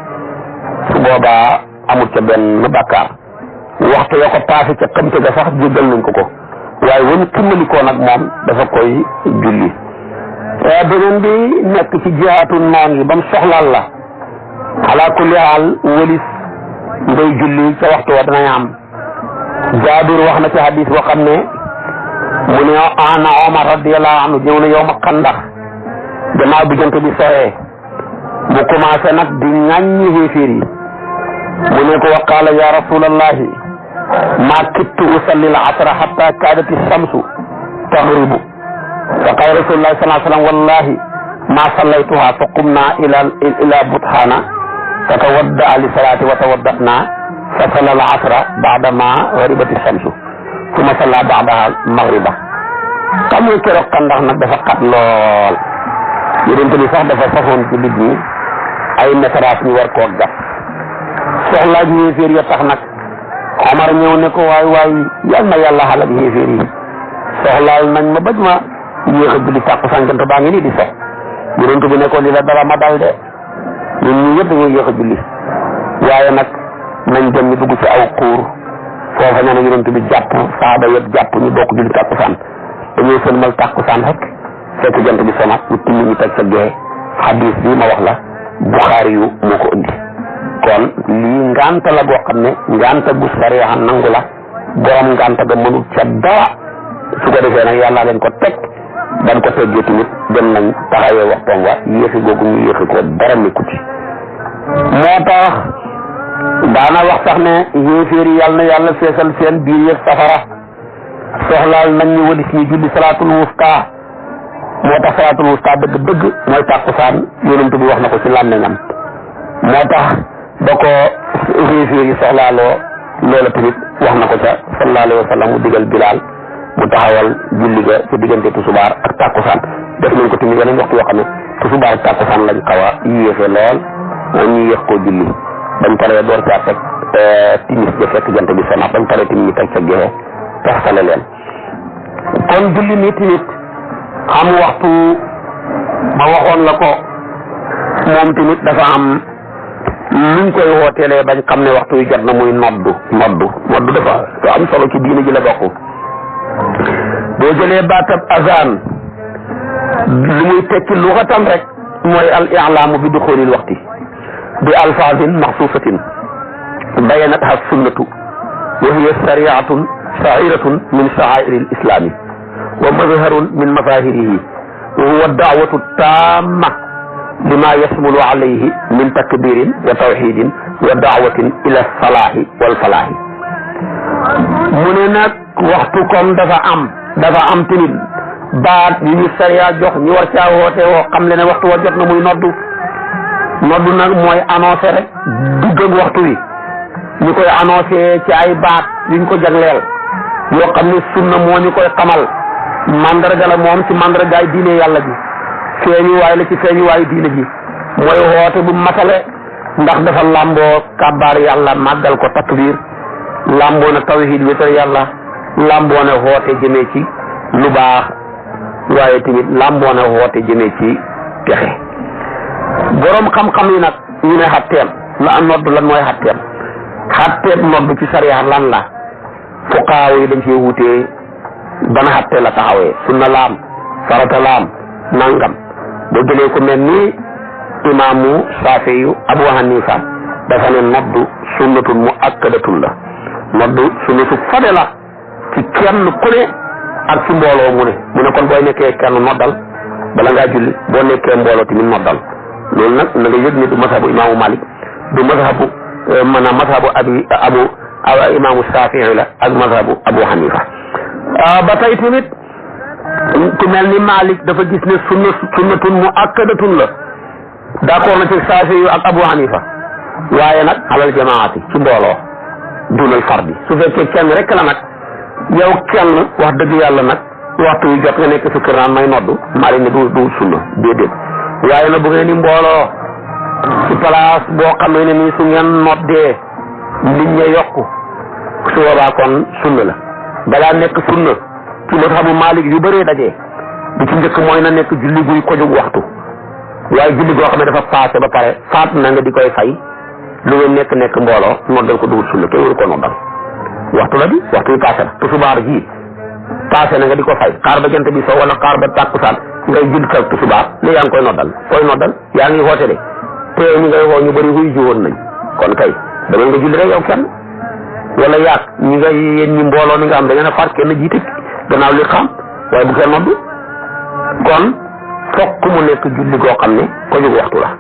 su boobaa amul ca benn bàkkaar waxtu ya ko passé ca xëmte ga sax jéggal nañ ko waaye wañu ximalikoo nag moom dafa koy julli. beneen bi nekk ci jihaatu noon yi ba mu soxlaal la ala kulli haal wëlis ngay julli ca waxtu wa danañ am. Jaabir wax na ci hadis boo xam ne mu ne ana Omar radiyallahu anhu ñëw na yow ma xandax gannaaw bi jant bi soxee mu commencé nag di ŋàññi xéeféer yi mu ne ko wa qaala ya rasulallahi ma kittu usalli al asra hatta kaadati shamsu taghribu fa qaala rasulullahi sallallahu alayhi wa sallam wallahi ma sallaytuha fa qumna ila buthaana fa tawadda'a li salaati wa tawadda'na fa salla al asra ba'da ma gharibati shamsu summa salla ba'daha maghriba. xam nga keroog kandax nag dafa xat lool yonent bi sax dafa safoon ci nit ñi ay métrage ñu war koo gas soxlaaj yéeféer ya tax nag Omar ñëw ne ko waay yal na yàlla xalak yéeféer yi soxlaal nañ ma bëj ma yéex a julli tàkkusaan jant baa ngi nii di sox yonent bi ne ko li la dara ma dal de ñun ñi yëpp dañoo yéex a julli waaye nag nañ dem ñu dugg ci aw xuur foofa ña ne yonent bi jàpp saaba yëpp jàpp ñu bokk julli tàkkusaan dañuy sëlmal tàkkusaan rek fekk jant bi sonat ñu timmi ñu teg sa gee xadis bi ma wax la Buxaari yu moo ko indi kon lii nganta la goo xam ne nganta gu sariya nangu la borom nganta ga mënul ca dara su ko defee nag yàlla leen ko teg ban ko teggee tamit dem nañ taxawee waxtoom wa yéexi googu ñu yéexi ko dara nekku ci moo tax daana wax sax ne yéeféer yi yàlla na yàlla feesal seen biir yëg safara soxlaal nañ ñu walis ñu julli salaatul wusta moo tax salaatul wusta dëgg mooy tàkkusaan yonent bi wax na ko ci làmmiñam moo tax ba ko yéeféer yi soxlaaloo loola tamit wax na ko ca sallallahu alayhi wa sallam mu digal Bilaal mu taxawal julli ga ci diggante tusubaar ak tàkkusaan def nañ ko tamit yeneen waxtu yoo xam ne tusubaar ak tàkkusaan lañ xaw a yéexe lool ñu yéex koo julli bañ paree door caa teg timis ja fekk jant bi sona bañ paree tamit ñu teg ca gexe taxtale leen kon julli nii tamit am waxtu ma waxoon la ko moom tamit dafa am luñ koy wooteelee bañ xam ne waxtu wi jot na muy noddu dafa am solo ci diine ji la bokk boo jëlee baatab azan li muy tekki luxatam rek mooy al i'laamu bi duxulil waxti bi alfaazin maxsuusatin bayanatha sunnatu wa hiya sariatun sha'iratun min sha'airi al islami wa mazharun min mazahirihi wa huwa da'watu tamma lima yasmulu alayhi min takbirin wa tawhidin wa da'watin ila salahi wal falahi mu ne nag waxtu kon dafa am tamit baat yu ñu sariya jox ñu war caa woote woo xam le ne waxtu wa jot na muy noddu nag mooy annoncé rek dugg ak waxtu wi ñu koy annoncé ci ay baat yuñ ko jagleel yoo xam ne sunna moo ñu koy xamal mandarga la moom ci mandargaay diine yàlla ji feeñuwaay la ci feeñuwaayu diine ji mooy woote bu matale ndax dafa làmboo kàbbaar yàlla màggal ko takbir làmboo na tawhid wéetal yàlla làmboo na woote jëmee ci lu baax waaye tamit làmboo na woote jëmee ci texe borom xam-xam yi nag ñu ne xatteem la am nodd lan mooy xatteem nodd ci sariya lan la fuqaaw yi dañ cee wutee bana xatte la taxawee sunna laam farata laam nangam boo jëlee ko mel ni imaamu Saafiyu Abu Hanifa dafa ne noddu sunnatun mu akkadatun la noddu sunnatu fade la ci kenn ku ne ak ci mbooloo mu ne kon booy nekkee kenn noddal bala ngaa julli boo nekkee mbooloo tamit noddal loolu nag na nga yëg ne du mazhabu imaamu Malik du mazhabu mazhabu imaamu Saafiyu la ak mazhabu Abu Hanifa ba tey tamit ku mel ni Malik dafa gis ne sunnatun mu akkadatun la d'accord na ci Saafiyu ak Abu Hanifa waaye nag alal jamaati ci mbooloo dunal fardi su fekkee kenn rek la nag yow kenn wax dëgg yàlla nag waxtu wi jot nga nekk sa kër naan may noddu Malik ne du sunna déedéet waaye nag bu ngeen ni mbooloo ci place boo xamee ne nii su ngeen noddee nit ña yokku su boobaa kon sunna la balaa nekk sunna ci mazhabu Maalik yu bëree dajee bu ci njëkk mooy na nekk julli guy ko jóg waxtu waaye julli goo xam ne dafa passé ba pare faat na nga di koy fay lu ngeen nekk mbooloo noddal ko duwut sunna kenn waru ko noddal waxtu la di waxtu yi passé na tusubaar ji passé na nga di ko fay xaar ba jant bi so wala xaar ba tàkkusaan ngay julli sa tusubaar ne yaa ngi koy noddal yaa ngi woote de te ñu ngay woo ñu bëri wuy jiwoon nañ kon kay dama nga julli rek yow kenn wala yaag ñi nga yéen ñi mbooloo mi nga am da ngeen a far kenn jiite gannaaw li xam waaye bu kenn noddu kon fokk mu nekk julli goo xam ne ko jóg waxtu la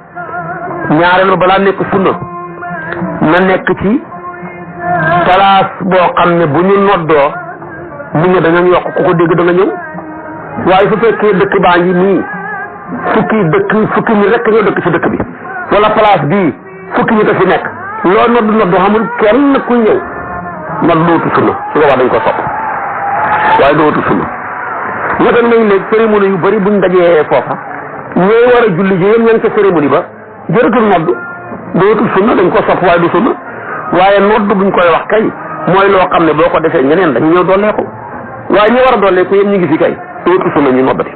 ñaareelu balaa nekk sunna na nekk ci place boo xam ne bu ñu noddoo nit ñi dañu yokk ku ko dégg da nga ñëw waaye su fekkee dëkk baa ngi nii fukki ñi rek ñoo dëkk ci dëkk bi wala place bii fukki ñi ko fi nekk loo noddu xamul kenn ku ñëw nodd dootu sunna su ko wax dañ ko sopp waaye dootu sunna ñetan nañ léegi cérémonie yu bëri buñ dajee foofa ñooy war a julli ji yéen ña ngi ca cérémonie ba jëratul nodd dootul sunna dañ ko sopp waaye du sunna waaye nodd buñ koy wax kay mooy loo xam ne boo ko defee ñeneen dañu ñëw dolleeku waaye ñi war a dolleeku yéen ñu ngi fi kay dootul sunna ñu noddati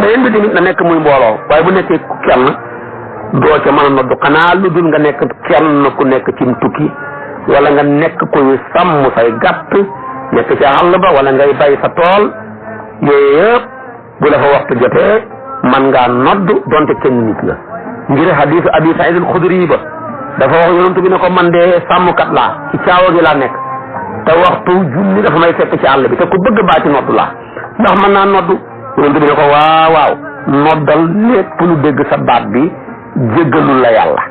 beneen bi tamit na nekk muy mbooloo waaye bu nekkee kenn doo ca mën a nodd xanaa lu dul nga nekk kenn ku nekk cim tukki wala nga nekk kuy sàmm say gàtt nekk ca àll ba wala ngay bay sa tool yooyu yëpp bu la fa waxtu jotee man ngaa nodd donte kenn nit la ngir hadisu Abi Saïd al-Xudri ba dafa wax yonent bi ne ko man de sàmmkat laa ci caawa gi laa nekk te waxtu julli dafa may fekk ci àll bi te ku bëgg baati nodd laa ndax mën naa nodd yonent bi ne ko waaw noddal lépp lu dégg sa baat bi jéggalul la yàlla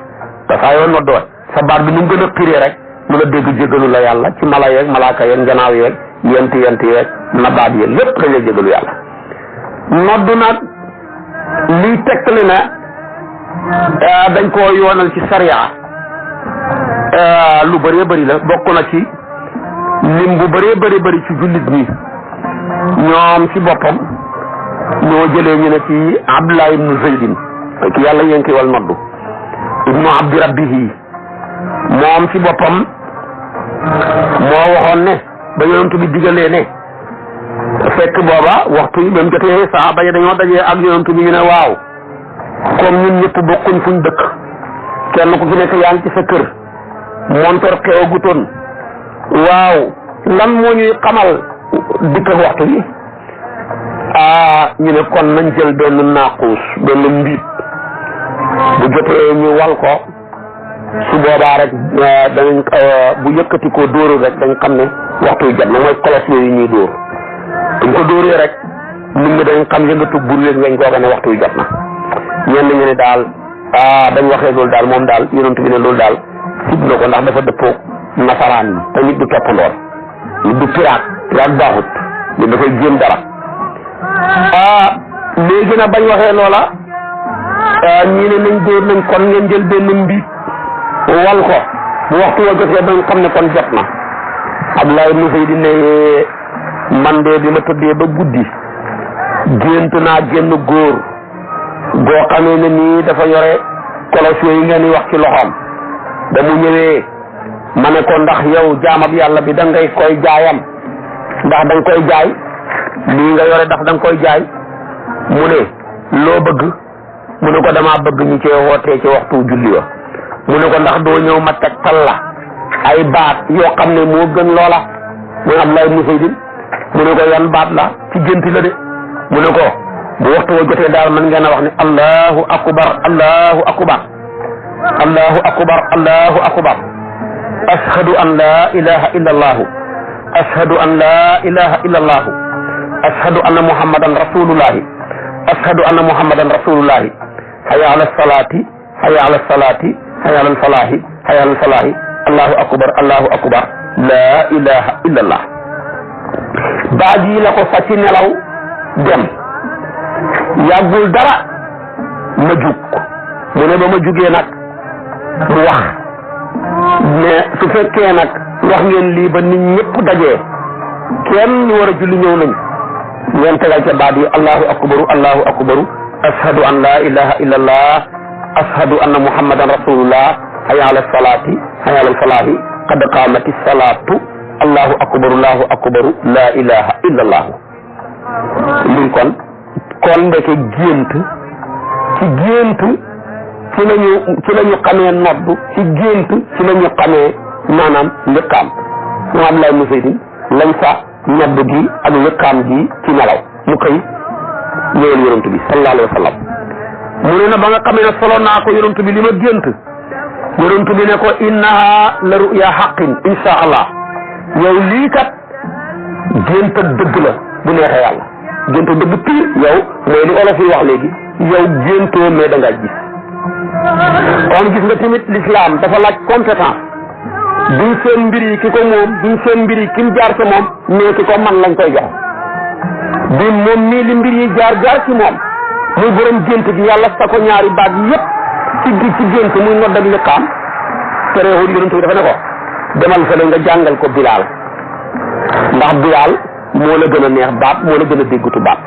te saa yoo noddoo sa baat bi nu mu gën a piree rek lu la dégg jéggalul la yàlla ci mala yeeg malaaka yeeg njanaaw yeeg yent yeeg nabaat yeeg lépp dañ lay jéggalu yàlla nodd nag liy tegtali na dañ koo yoonal ci sariya lu bëree bëri la bokk na ci lim bu bëree bëri ci jullit ñi ñoom ci boppam ñoo jëlee ñu ne ci Abdullah ibnu Zaydin ki yàlla yénki wal noddu ibnu abdi rabbihi moom ci boppam moo waxoon ne ba yonent bi digalee ne fekk booba waxtu yi ba mu jotee saaba yi dañoo dajee ak yonent bi ñu ne waaw comme ñun ñëpp bokkuñ fuñ dëkk kenn ku fi nekk yaa ngi ci sa kër montor xewagutoon waaw lan moo ñuy xamal dikk waxtu bi ñu ne kon nañ jël benn naaquus benn mbiib bu jotee ñu wal ko su boobaa rek danañ bu yëkkati ko dóoru rek dañ xam ne waxtu wi jot na mooy kolos yooyu ñuy dóor buñ ko dóoree rek nit ñi dañ xam yëngatu bur leen weñ googa ne waxtu wi jot na ñenn ñu ne daal dañ waxee loolu daal moom daal yonent bi ne loolu daal sib na ko ndax dafa dëppoo nasaraan yi te nit du toppandoor nit du piraat baaxut nit dafay jéem dara léegi nag bañ waxee loola ñii ne nañ dóor nañ kon ngeen jël benn mbiib wal ko bu waxtu wa jotee dañ xam ne kon jot na Abdoulaye ibn Zayd ne man de bi ma tëddee ba guddi gént naa génn góor goo xamee ne nii dafa yore kolos yooyu ngeen di wax ci loxoom ba mu ñëwee ma ne ko ndax yow jaamab yàlla bi da ngay koy jaayam ndax da nga koy jaay lii nga yore ndax da nga koy jaay mu ne loo bëgg mu ne ko damaa bëgg ñu cee wootee ci waxtu julli wa mu ne ko ndax doo ñëw ma tegtal la ay baat yoo xam ne moo gën loola muy Abdullah ibn Zayd mu ne ko yan baat la ci gént la de mu ne ko bu waxtu wa jotee daal mën ngeen a wax ne allahu akbar allahu akbar allahu akbar allahu akbar ashhadu an la ilaha illa allahu ashhadu an la ilaha illa allahu ashhadu anna muhammadan rasulullahi ashhadu anna muhammadan rasulullahi hayya ala salati hayya ala salati hayya ala falahi hayya ala falahi allahu akbar la ilaha illa allah baat yi la ko fa ci nelaw dem yàggul dara ma jug mu ne ba ma jugee nag mu wax ne su fekkee nag wax ngeen lii ba nit ñëpp dajee kenn ñu war a julli ñëw nañ ngeen tegal ca baat yi allahu akbaru ashhadu an la ilaha illa allah ashhadu anna muhammadan rasulullah hayya ala salaati hayya ala falaahi qad qaamati salaatu allahu akbaru la ilaha illa allah lii kon ndeke gént ci lañu xamee noddu ci gént ci lañu xamee maanaam liqaam mu Abdullah ibn Zayd lañ sa noddu gi ak liqaam gi ci nelaw mu koy ñëwal yonent bi sallallahu alayhi wa sallam mu ne na ba nga xamee ne solo naa ko yonent bi li ma gént yonent bi ne ko innaha la ruya haqqin insha allah yow lii kat gént dëgg la bu neexee yàlla gént dëgg pire yow mooy li olof yi wax léegi yow géntoo mais da nga gis kon gis nga tamit l'islam dafa laaj compétence duñ seen mbir yi ki ko moom duñ seen mbir yi ki mu jaar ci moom mais ki ko man lañ koy jox bi moom mii li mbir yi jaar ci moom muy borom gént gi yàlla sa ko ñaari baat yépp ci gént muy nodd ak liqaam te réewul yonent bi dafa ne ko demal fële nga jàngal ko Bilaal ndax Bilaal moo la gën a neex baat moo la gën a déggutu baat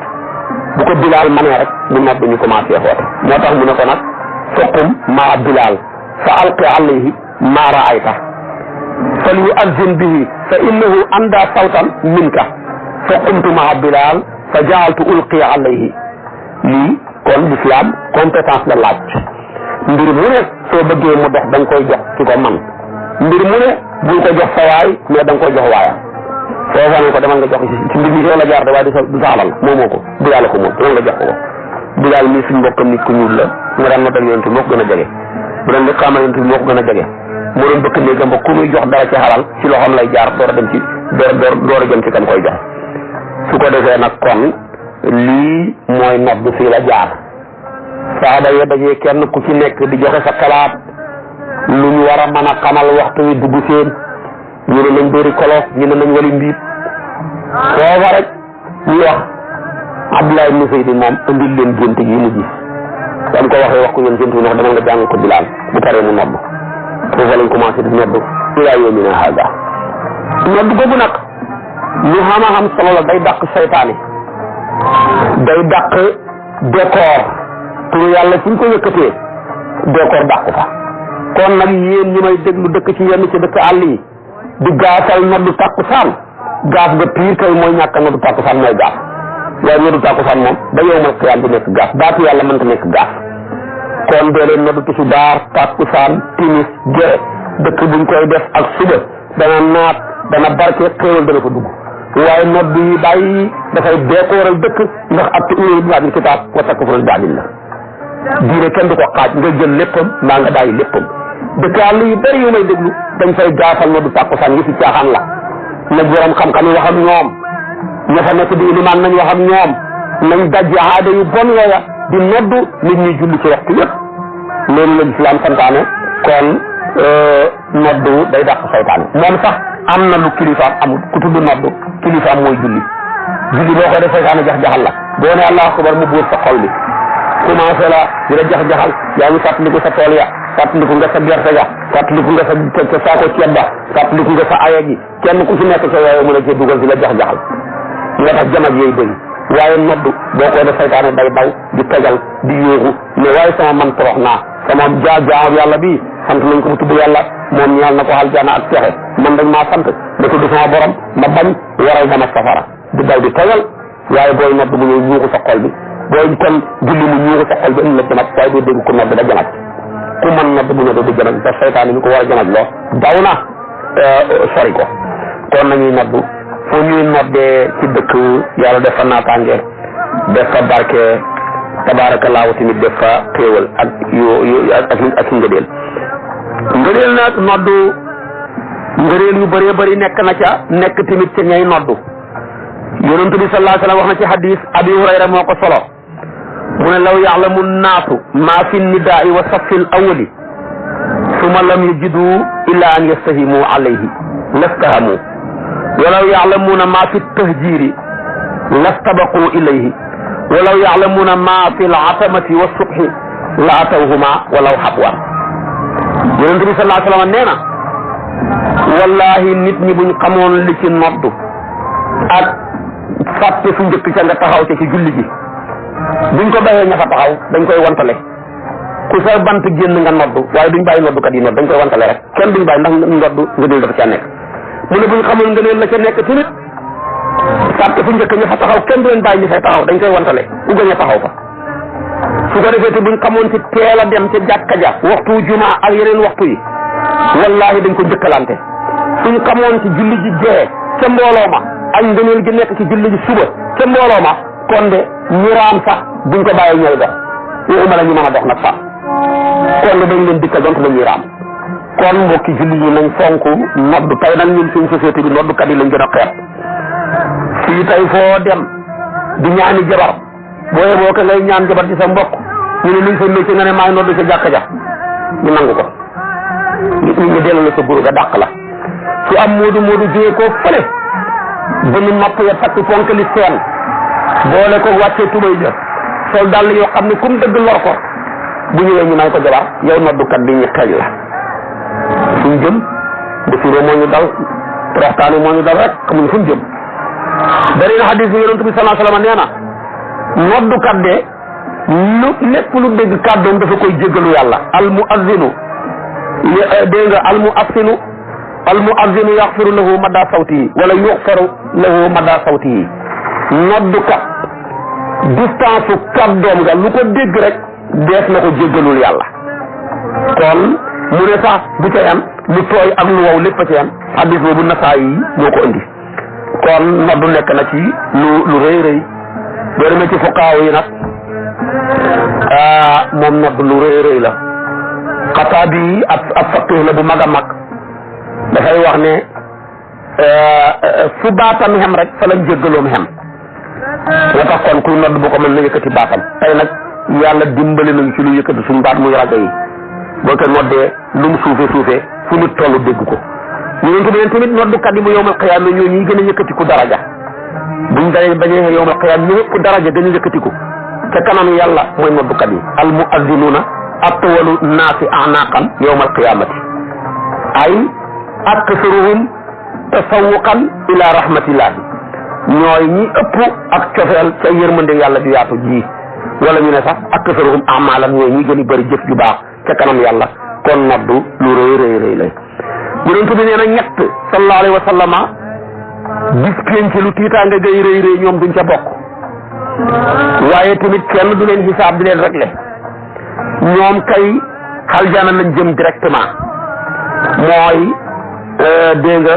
bu ko Bilaal manee rek mu nodd ñu commencé xoote moo tax mu ne ko nag faqum maa Bilaal fa alqi alayhi maa raayta fal yuazzin bihi fa innahu anda sawtan minka fa qumtu maa Bilaal fa jaaltu ulqi alayhi lii kon l'islam compétence la laaj mbir mu ne soo bëggee mu dox da nga koy jox ki ko man mbir mu ne bul ko jox sa waay mais da nga koy jox waayam soo fa ne ko demal nga jox ci mbir mi soo la jaar de waaye du sa alal moomoo ko Bilaal ko moom demal nga jox ko Bilaal mii suñ mbokkam nit ku ñuul la nga daan notal yonent bi moo ko gën a jege bu doon li xaamal yonent bi moo ko gën a jege moo doon bëkk néegam ba ku muy jox dara ci xalal ci loxoom lay jaar door a dem ci door a jëm ci kam koy jox su ko defee nag kon lii mooy nodd fii la jaar saaba ya dajee kenn ku ci nekk di joxe sa xalaat lu ñu war a mën a xamal waxtu wi dugg seen ñu ne nañ dóori kolof ñu ne nañ wali mbiib foofa rek ñu wax Abdullah ibn Zayd moom indil leen gént gi mu gis dam ko waxee wax ko yéen gént bi ndax demal nga jàng ko Bilaal bu paree mu nodd foofa lañ commencé di nodd ilaa yawmina haada nodd googu nag lu xam solo la day dàq seytaane day dàq décor pour yàlla suñ ko yëkkatee décor dàq fa kon nag yéen ñi may déglu dëkk ci yenn ci dëkk àll yi di gaasal noddu tàkkusaan gaaf ga piir kay mooy ñàkk noddu tàkkusaan mooy gaaf waaye noddu tàkkusaan moom ba yowmal qiyaam di nekk gaaf baatu yàlla mënta nekk gaaf kon doo leen noddu tisbaar tàkkusaan timis gee dëkk buñ koy def ak suba dana naat dana barke xéewal dana fa dugg waaye nodd yi bàyyi dafay décoral dëkk ndax ak tu'minuuna bi kitaab wa takfuruuna bi ba'dillah diine kenn du ko xaaj nga jël léppam mbaa nga bàyyi léppam dëkk àll yu bëri yu may déglu dañ fay gaafal noddu tàkkusaan yi fi caaxaan la nag borom xam-xam yi wax ak ñoom ña fa nekk di ilimaan nañ wax ak ñoom nañ dajji aada yu bon yooya di noddu nit ñi julli ci waxtu yëpp loolu la lislaam santaane kon noddu day dàq saytaane moom sax am na lu kilifaam amul ku tudd noddu kilifaam mooy julli boo ko def saytaane jax-jaxal la boo ne allahu akbar mu buur sa xol bi commencé la di la jax-jaxal yaa ngi fàttaliku sa tool ya fàttaliku nga sa gerte ga fàttaliku nga sa saako ceeb ba fàttaliku nga sa aya gi kenn ku ci nekk sa yooyu mën a cee dugal di la jax-jaxal nga tax jamaj yooyu bëri waaye noddu boo ko def saytaane day daw di tegal di yóoxu ne waaye sama man torox naa sama jaam yàlla bi sant nañ ko mu tudd yàlla moom ñaal na ko aljana ak texe man dañ maa sant da tudd sama borom ma bañ waral dama safara di daw di tegal waaye booy nodd mu ñëw ñuuxu sa xol bi booy kon julli mu ñuuxu sa xol bi indi la jamaj waaye doo dégg ku nodd da jamaj ku mën nodd bu nodd du jamaj da saytaane mi ko war a jamaj loo daw na sori ko kon nañuy nodd fu ñuy noddee ci dëkk yàlla def fa naataange def fa barke tabaarakallaahu tamit def fa xéewal ak ak ngëneel nag noddu ngëneel yu bëree bëri nekk na ca nekk tamit ca ñay noddu yonent bi sallallahu alayhi wa sallam wax na ci hadis abi hurayra moo ko solo mu ne law ya'lamu nnaasu maa fi nnidaai wa saffi l awali summa lam yajidu illa an yastahimu alayhi lastahamu walaw ya'lamuuna maa fi tahjiri lastabaqu ilayhi walaw ya'lamuuna maa fi al-atamati wa subhi la atawhuma walaw habwan yonent bi sallallahu alayhi wa sallam nee na wallahi nit ñi buñ xamoon li ci noddu ak fàtte fu njëkk ca nga taxaw ca ci julli gi buñ ko bayee ña fa taxaw dañ koy wantale ku sa bant génn nga noddu waaye duñ bàyyi noddukat yi nodd dañ koy wantale rek kenn duñ bàyyi ndax noddu ngëneel dafa ca nekk mu ne buñ xamoon ngëneel la ca nekk tamit sàtt fu njëkk ñu fa taxaw kenn du leen bàyyi ñu fay taxaw dañ koy wantale ku gën a taxaw fa su ko defee te buñ xamoon ci teel a dem ca jàkka ja waxtu jumaa ak yeneen waxtu yi wallahi dañ ko njëkkalante suñ xamoon ci julli ji jee ca mbooloo ma ak ngëneel gi nekk ci julli ji suba ca mbooloo ma kon de ñu raam sax buñ ko bàyyi ñooy dox waxuma la ñu mën a dox nag fa kon de dañ leen dikkal donc dañuy raam kon mbokki julli yi nañ fonk noddu tey nag ñun suñ société bi noddukat yi lañ gën a xeet fii tey foo dem di ñaani jabar booye boo ko ngay ñaan jabar ci sa mbokk ñu ne luñ sa métier nga ne maay noddu ca jàkka ja ñu nangu ko nit ñi dellu la sa guru ga dàq la su am moodu jógee ko fële ba ñu nopp ya takk fonk li seen boole ko wàccee tubay ja sol dàll yoo xam ne kum dëgg lor ko bu ñëwee ñu may ko jabar yow noddukat bi ñu xeeñ la fuñ jëm musiba moo ñu dal toroxtaani moo ñu dal rek xamuñ fuñ jëm bari na xadis bi yonent bi sallallahu alayhi wa sallam nee na noddukat de lépp lu dégg kàddoom dafa koy jéggalu yàlla al muazzinu dégg nga al muazzinu yaxfiru lahu madda sawtihi wala yuxfaru lahu madda sawtihi noddukat distance su kàddoom nga lu ko dégg rek dees na ko jéggalul yàlla kon mu ne sax bu ca yam lu tooy ak lu wow lépp a ca yam hadis boobu nasaa yi moo ko indi kon noddu nekk na ci lu rëy rëy boo demee ci fuqaaw yi nag moom noddu lu rëy rëy la Xataabi ab faqih la bu mag a mag dafay wax ne fu baatam xem rek fa lañ jéggaloom xem moo tax kon kuy nodd bu ko mën na yëkkati baatam tey nag yàlla dimbali nañu ci lu yëkkati suñu baat muy rajo yi boo ko noddee lu mu suufe fu nit tollu dégg ko ñu ngi tamit noddukat yi bu yowmal qiyaama ñoo ñuy gën a yëkkati ku daraja buñ dañee bañee yowmal qiyaama ñu ëpp daraja gën a yëkkati ko ca kanam yàlla mooy noddukat yi al muazzinuuna atwalu naasi a'naaqan yowmal qiyaamati ay aksaruhum tasawuqan ila rahmatillahi ñooy ñi ëpp ak cofeel ca yërmande yàlla ju yaatu ji wala ñu ne sax aksaruhum amalan ñooy ñi gën a bëri jëf ju baax ca kanam yàlla kon noddu lu rëy lay yonent bi nee na ñett sallallahu alayhi wa sallama bis pénc lu tiitaanga gay rëy ñoom duñ ca bokk waaye tamit kenn du leen xisaab di leen réglé ñoom kay aljana lañ jëm directement mooy dégg nga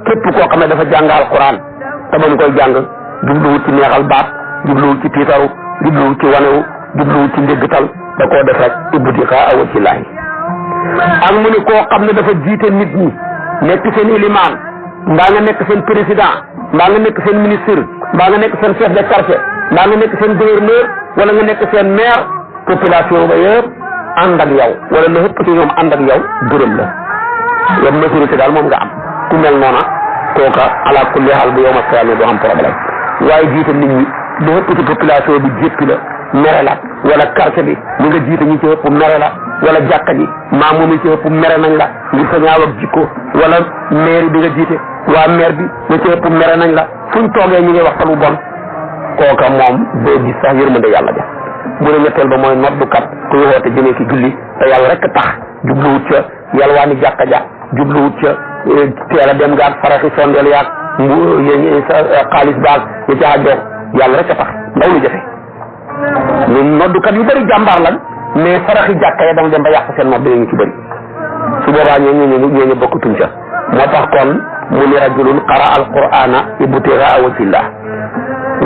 képp koo xam ne dafa jàng alquran te ba mu koy jàng jubluwut ci neexal baat jubluwut ci tiitaru jubluwut ci wanewu jubluwut ci ndéggtal da koo def rek ibtigaa wajhillaahi ak mu ne koo xam ne dafa jiite nit ñi nekk seen ilimaan mbaa nga nekk seen président mbaa nga nekk seen ministre mbaa nga nekk seen chef de quartier mbaa nga nekk seen gouverneur wala nga nekk seen maire population ba yëpp ànd ak yow wala la ëpp ci ñoom ànd ak yow gërëm la yow majorité daal moom nga am ku mel noona kooka ala kulli haal bu yow ma xiyaama doo am problème waaye jiite nit ñi lu ëpp ci population bi jéppi la mere la wala quartier bi ñu nga jiite ñi ci ëpp mere la wala jàkka ji maamu mi ci ëpp mere nañ la ngir sa ñaaw ak jikko wala maire bi nga jiite waa maire bi ñu ci ëpp mere nañ la fuñ toogee ñu ngi wax lu bon kooka moom doo gis sax yërmande yàlla ja mu ne ñetteel ba mooy noddukat kuy woote jëmee ci julli te yàlla rek tax jubluwut ca yalwaani jàkka ja jubluwut ca teel a dem gaag faraxi sondeel yaag xaalis baag ya ca àjjoo yàlla rek a tax ndaw lu jafe ñun noddukat yu bëri jàmbaar lan mais faraxi jàkka ya dama dem ba yàq seen nodd ñu ci bëri su boobaa ñooñu bokkatuñ ca moo tax kon mu ni rajulun qara alqur'ana ibtigaa wajhillah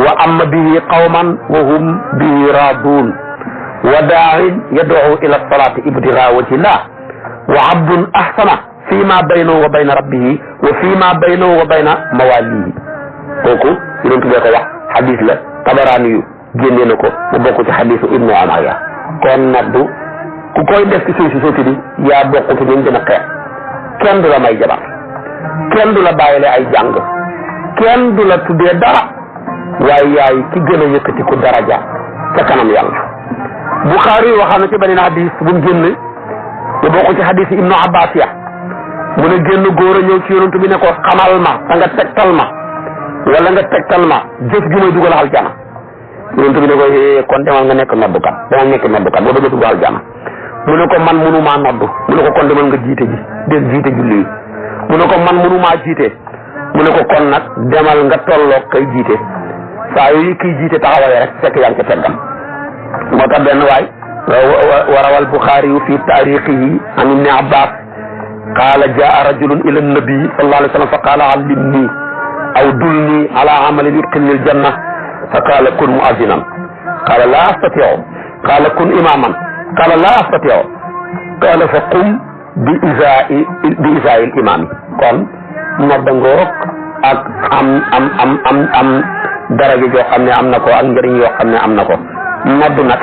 wa amma bihi qawman wa hum bihi raadun wa daa'in yad'u ila salati ibtigaa wajhillah wa abdun ahsana fima baynahu wa bayna rabbihi wa fima baynahu wa bayna mawalihi kooku yonent bi ko wax xadis la Tabaraani yu génne na ko mu bokk ci xadisu Ibnu Amaya kon noddu ku koy def ci suñ société bi yaa bokk ci ñu gën a xeex kenn du la may jabar kenn du la bàyyile ay jàng kenn du la tuddee dara waaye yaay ki gën a yëkkati ku daraja ca kanam yàlla Buxaari waxaan na ci beneen hadis bu mu génn mu bokk ci hadis Ibnu Abbas ya mu ne génn góor a ñëw ci yonent bi ne ko xamal ma da nga tegtal ma wala nga tegtal ma jëf ju may dugal aljana yonent bi ne ko kon demal nga nekk noddukat demal nekk noddukat boo bëgg dugg aljana mu ne ko man mënumaa noddu mu ne ko kon demal nga jiite ji des jiite julli yi mu ne ko man mënumaa jiite mu ne ko kon nag demal nga tolloog kay jiite saa yu kiy jiite taxawale rek fekk yaa ngi ca teggam moo tax benn waay warawal Buxaari fi taarixihi an ibni Abbas qaala jaa rajulun ila nabi sallallahu alayhi wa sallam fa qaala allimni aw dulni ala amalin yudxilni aljanna fa qaala kun muazinan qaala laa astatiu qaala kun imaman qaala laa astatiu qaala fa qum bi isaai l imami kon nodda ngoog ak am daraja joo xam ne am na ko ak njëriñ yoo xam ne am na ko noddu nag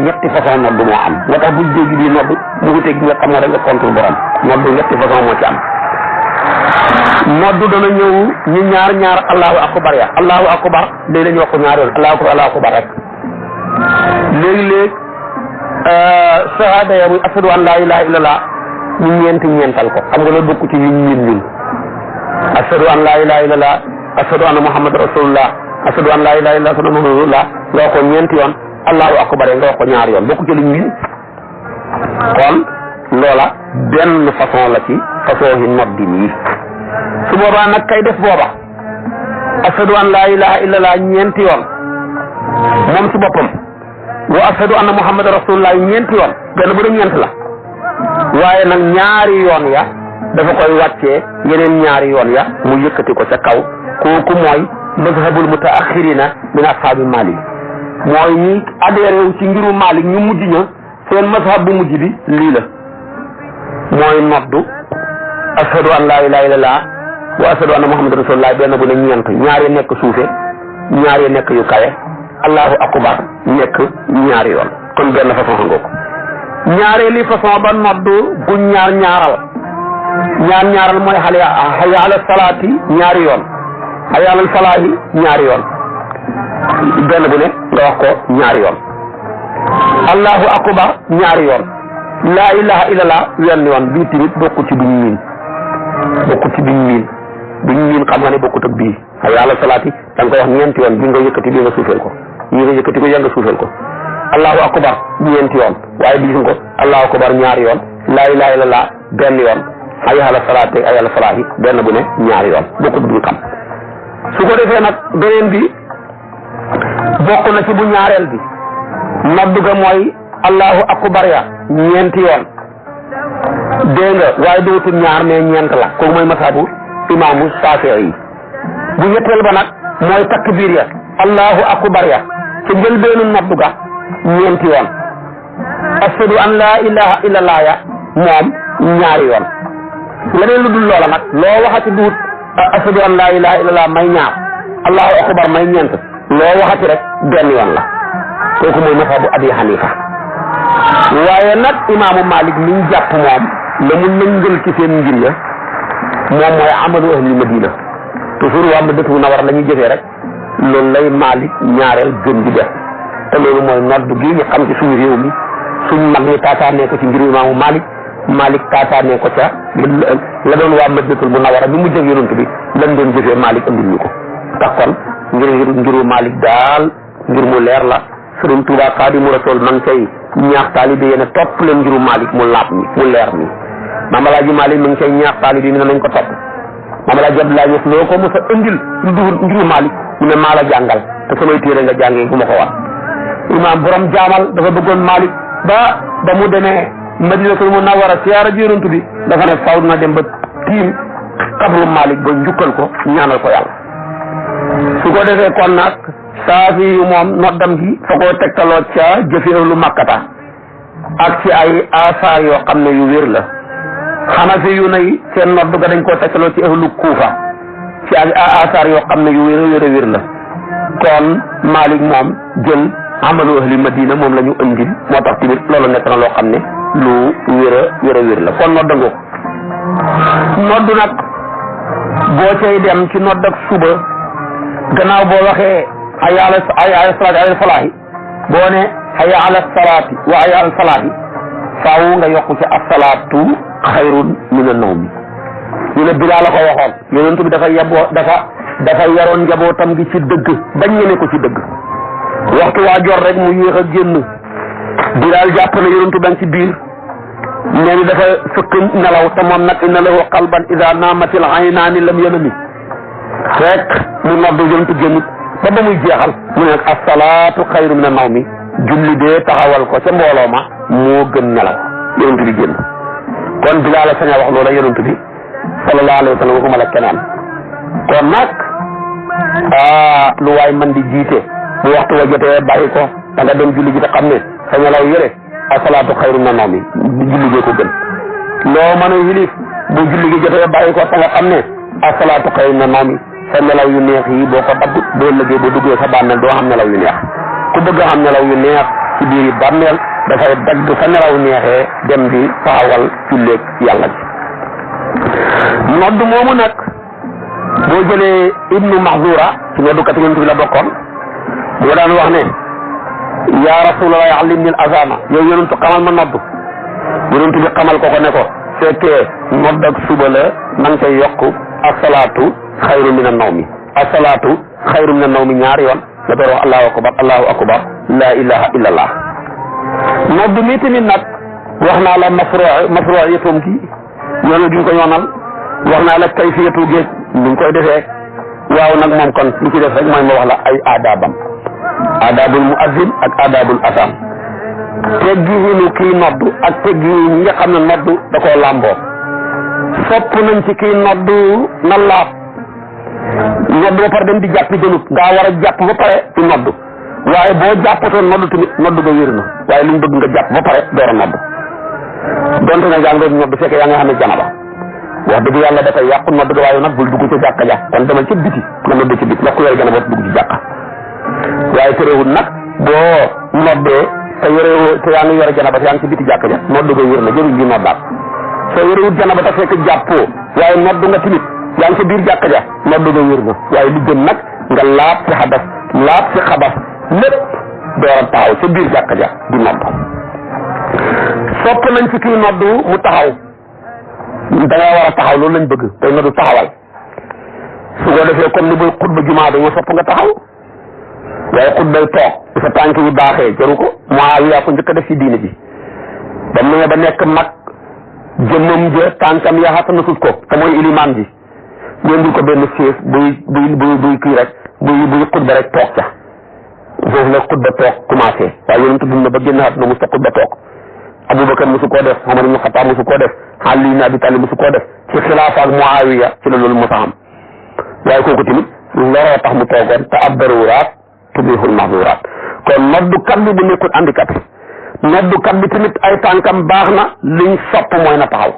ñetti façon noddu moo am moo tax bul dégg bi noddu mu ngi teg nga xam ne rek nga contre borom noddu ñetti façon moo ci am noddu dana ñëw ñu ñaar allahu akbar ya allahu akbar léegi la ñu wax ko ñaar yoon allahu akbar rek léegi-léeg shahada ya muy ashadu an laa ilaha illallah ñu ñeental ko xam nga loolu bokku ci ñun ashadu an laa ilaha illallah ashadu anna muhammad rasulullah ashadu an laa ilaha illallah ashadu anna rasulullah nga wax ko ñeenti yoon allahu akbar nga wax ko ñaar yoon bokku ci liñ min kon loola benn façon la ci façon yi noddin yi su boobaa nag kay def booba ashadu an laa ilaha illallah ñeenti yoon moom ci boppam wa ashadu anna muhammad rasulullah ñeenti yoon benn bu ne ñeent la waaye nag ñaari yoon ya dafa koy wàccee yeneen ñaari yoon ya mu yëkkati ko ca kaw kooku mooy mazhabul mutaaxirina min ashaabi Malik mooy ñi adhéré wu ci ngiru Malik ñu mujj ña seen mazhab bu mujj bi lii la mooy noddu ashadu an laa ilaha illallah wa ashadu anna muhammad rasulullah benn bu ne ñeent ñaari nekk suufe ñaari nekk yu kawe allahu akbar nekk ñaari yoon kon benn façon xangoo ko ñaareeli façon ba noddu gu ñaaral mooy hayya ala salaati ñaari yoon hayya ala salaahi ñaari yoon benn bu ne nga wax ko ñaari yoon allahu akbar ñaari yoon laa ilaha illallah wenn yoon bii tamit bokku ci biñ miin xam nga ne bokkut ak bii hayya ala salaati da nga koy wax ñeenti yoon bi nga yëkkati bi nga suufeel ko yi nga yëkkati ko yaa nga suufeel ko allahu akbar ñeenti yoon waaye bi gis nga ko allahu akbar ñaari yoon laa ilaha illallah benn yoon hayya ala salaati hayya ala salaahi benn bu ne ñaari yoon bokkut buñ xam su ko defee nag beneen bi bokk na ci bu ñaareel bi noddu ga mooy allahu akbar ya ñeenti yoon dégg nga waaye dootul ñaar mais ñeent la kooku mooy masabu imaamu Saafi'i yi bu ñetteel ba nag mooy takbir ya allahu akbar ya ca njëlbeenu noddu ga ñeenti yoon ashadu an laa ilaha illallah ya moom ñaari yoon leneen lu dul loola nag loo waxati duut ashadu an laa ilaha illallah may ñaar allahu akbar may ñeent loo waxati rek benn yoon la kooku mooy mazhabu Abi Hanifa waaye nag imaamu Malik mi ñu jàpp moom la mu nëngal ci seen ngir ya moom mooy amalu ahli Madina toujours waa Madinatu Munawwara la ñuy jëfee rek loolu lay Malik ñaareel gën di def te loolu mooy nodd gi ñu xam ci suñu réew mi suñ mag ñi taataanee ko ci ngiru imaamu Malik taataanee ko ca la doon waa Madinatul Munawwara bi mu jëg yonent bi lañ doon jëfee Malik andil ñu ko tax kon ngiru Malik daal ngir mu leer la Sëriñ Tuubaa Xaadimu Rasuul ma ngi cay ñaax taalibe yéen a topp leen ngiru Malik mu laab mi mu leer mi Maam Alaaji Malik mi ngi cay ñaax taalibe yi ne nañ ko topp Maam Alaaji Abdoulaye Niass loo ko mos a indil lu dul ngiru Malik mu ne maa la jàngal te samay téere nga jàngee bu ma ko wax imaam borom jaamal dafa bëggoon Malik ba mu demee Madinatul Munawwara siyaara ji yonent bi dafa ne faw na dem ba tiim xabru Malik ba njukkal ko ñaanal ko yàlla su ko defee kon nag Saafi yu moom noddam gi fa koo tegtaloo ca jëfi ahlu Makkata ak ci ay asaar yoo xam ne yu wér la Xanafi yu ne seen nodd ga dañ koo tegtaloo ci ahlu Kuufa ci ay asaar yoo xam ne yu wér la kon Malik moom jël amalu ahli Madina moom la ñu andil moo tax tamit loolu nekk na loo xam ne lu wér la kon nodd nga nodd nag boo cay dem ci nodd ak suba gannaaw boo waxee hayya ala salaati ala falaahi boo ne hayya ala salaati wa hayya ala falaahi faaw nga yokku ci asalaatu xayrun min an-nawmi ñu ne Bilaal la ko waxoon yonent bi dafa yaroon njabootam gi ci dëgg bañ ñeme ko ci dëgg waxtu waa jor rek mu yéex a génn Bilaal jàpp na yonentu ba ci biir nee ni dafa fëkk nelaw te moom nag inna lahu qalban ida naamatil aynaani lam yanami fekk mu noddu yonentu génnut ba muy jeexal mu ne asalaatu xayru mina nawmi julli dee taxawal ko ca mbooloo ma moo gën nelaw yonentu bi génn kon Bilaal sañ a wax loola yonentu bi sallallahu alayhi wa sallam waxuma la keneen kon nag lu waay man di jiite bu waxtu wa jotee bàyyi ko da nga dem julli ji te xam ne sa nelaw yëre asalaatu xayru mina nawmi julli gee ko gën loo mën a yilif bu julli gi jotee bàyyi ko te nga xam ne asalaatu xayru mina nawmi sa nelaw yu neex yi boo ko dabb boo lëggee boo duggee sa bàmmeel doo xam nelaw yu neex ku bëgg a xam nelaw yu neex ci biir bàmmeel dafay dagg sa nelaw neexee dem di taxawal julleeg yàlla ji nodd moomu nag boo jëlee ibnu Mahzura ci noddukat yonent bi la bokkoon moo daan wax ne yaa rasulallah allimni al-azana yow yonentu xamal ma nodd yonentu bi xamal ko ne ko fekkee nodd ak suba la na nga koy yokk asalaatu xayru min an-nawmi asalaatu xayru min an-nawmi ñaari yoon nga door wax allahu akbar la ilaha illa allah nodd mi tamit nag wax naa la masruu'iyatum gi yoonal gi ñu ko yoonal wax naa la kayfiyatu géej ni ñu koy defee waaw nag moom kon li ci def rek mooy ma wax la ay aadaabam aadaabul muazzin ak aadaabul asaan teggiinu kii noddu ak teggiinu ñi nga xam ne noddu da koo làmboo sopp nañ ci kii noddu na laab noddu ba pare dem di jàppi jëlut ngaa war a jàpp ba pare di noddu waaye boo jàppatoon noddu tamit noddu ga wér na waaye li ñu bëgg nga jàpp ba pare door a noddu donte nag yaa ngi doon noddu fekkee yaa nga xam ne janaba wax dëgg yàlla dafay yàqu nodd ga waaye nag bul dugg ci jàkka ja kon demal ci biti nga nodd ci biti ndax ku yore janaba dugg ci jàkka waaye terewul nag boo noddee te yaa ngi yore janaba te yaa ngi ci biti jàkka ja nodd ga wér na jëruñ di noddaat soo yorewul janaba te fekk jàppoo waaye nodd nga tamit yaa ngi ci biir jàkka ja nodd ga wér na waaye li gën nag nga laab ci xadas laab ci xabas lépp door a taxaw ca biir jàkka ja di nodd sopp nañ ci kii nodd mu taxaw da nga war a taxaw loolu lañ bëgg tey noddu taxawal su ko defee comme ni booy xutba jumaa dañoo sopp nga taxaw waaye xutbay toog sa tànk yi baaxee jaru ko Muawiya ko njëkk a def ci diine ji ba mu ne ba nekk mag jëmmam ja tànkam ya xatta na sut ko te mooy ilimaan ji yëndul ko benn siis buy kii rek buy xutba rek toog ca foofu la xutba toog commencé waaye yonent dund na ba génn àdduna mos ta xutba toog Abubakar mosu koo def Umar ibn Xattaab mosu koo def Ali ibn Abi Talib mosu koo def ci xilaafa ak Muawiya ci la loolu mos a am waaye kooku tamit loroo tax mu toogoon te ab daruraat tubihul mahzuraat kon noddukat bi bu nekkul handicapé noddukat bi tamit ay tànkam baax na liñ sopp mooy na taxaw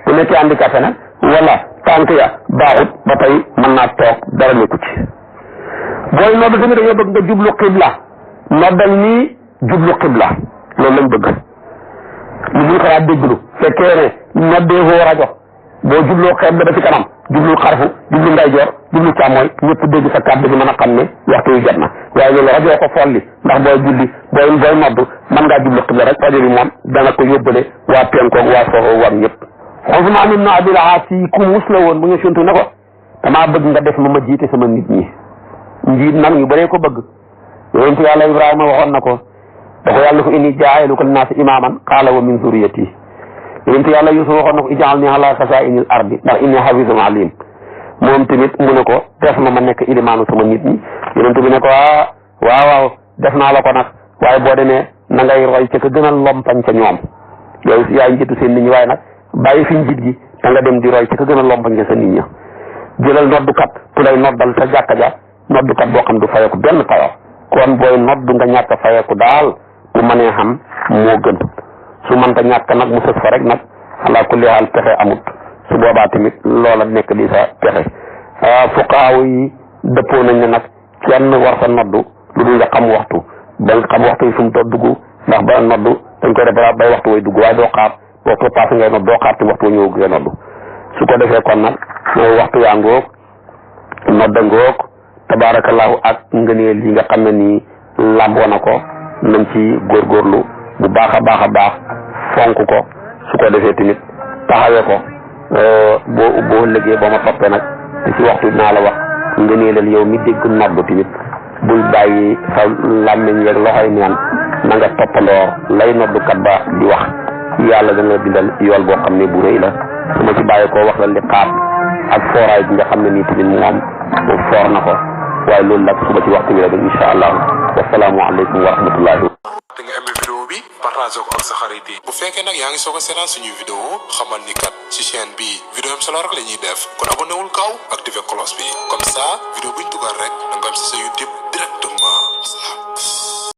bu nekkee handicapé nag wala tànk ya baaxut ba tey mën naa toog dara nekku ci booy noddu tamit dañoo bëgg nga jublu xibla noddal nii jublu xibla loolu lañ bëgg li ñu xalaat dégglu fekkee ne noddee woo rajo boo jubloo xeeb ba ci kanam jublu xarfu jublu ndeyjoor jublu càmmooy ñëpp dégg sa kàddu gi mën a xam ne waxtu yu jot na waaye loolu rajo ko folli ndax booy julli booy noddu mën ngaa jublu xibla rek rajo bi moom dana ko yóbbale waa penkoog waa soxo war ñëpp Usmaan ibn Abil Aas ku mus la woon bu ñu suntu ne ko damaa bëgg nga def ma jiite sama nit ñi njiit nag ñu bëree ko bëgg yonent yàlla Ibrahima waxoon na ko da ko yàlla ko inni jaa'iluka linnaasi imaaman qaala wa min zurriyati yonent yàlla Yuusuf waxoon na ko ij'alnii alaa xazaa'inil ardi ndax inni hafiizun aliim moom tamit mu ne ko def ma nekk ilimaanu sama nit ñi yonent bi ne ko waaw def naa la ko nag waaye boo demee na ngay roy ca ka gën a lompañ ca ñoom yow yaay njiitu seen nit ñi waaye nag bàyyi fi njiit gi da nga dem di roy ca ka gën a lompañ ca sa nit ña jëlal noddukat ku lay noddal sa jàkka ja noddukat boo xam du fayeku benn payoor kon booy noddu nga ñàkk a fayeku daal bu mënee xam moo gën su mënta ñàkk nag mu sës fa rek nag ala kulli haal pexe amut su boobaa tamit loola nekk di sa pexe fuqaaw yi dëppoo nañ ne nag kenn war sa noddu lu dul nga xam waxtu ba nga xam waxtu yi fu mu toog dugg ndax ba noddu dañ koy def bay waxtu way dugg waaye doo xaar waxtu passé ngay nodd doo xaar te waxtu wa ñëw ngay noddu su ko defee kon nag mooy waxtu yaa ngoog nodda ngoog tabaarakallaahu ak ngëneel yi nga xam ne nii làmboo na ko nañ ci góorgóorlu bu baax a baax fonk ko su ko defee tamit taxawee ko boo liggéey boo ma toppee nag te ci waxtu dinaa la wax ngëneelal yow mi dégg noddu tamit bul bàyyi sa làmmiñ yeeg loxoy neen na nga toppandoo lay noddukat ba di wax yàlla dana la bindal yool boo xam ne bu rëy la su ma ci bàyyi koo wax la li xaat ak fooraay bi nga xam ne nii tamit moom foor na ko waaye loolu nag suba ci waxtu bi rek incha allah wasalaamu aleykum wa rahmatullahi. da nga amee vidéo bi partagé ko ak sa xarit yi bu fekkee nag yaa ngi soog a seetaan suñuy vidéo xamal ni kat ci chaîne bi vidéo am solo rek la ñuy def kon abonné wul gaaw activé cloche bi comme ça vidéo buñ dugal rek da nga am si sa YouTube directement.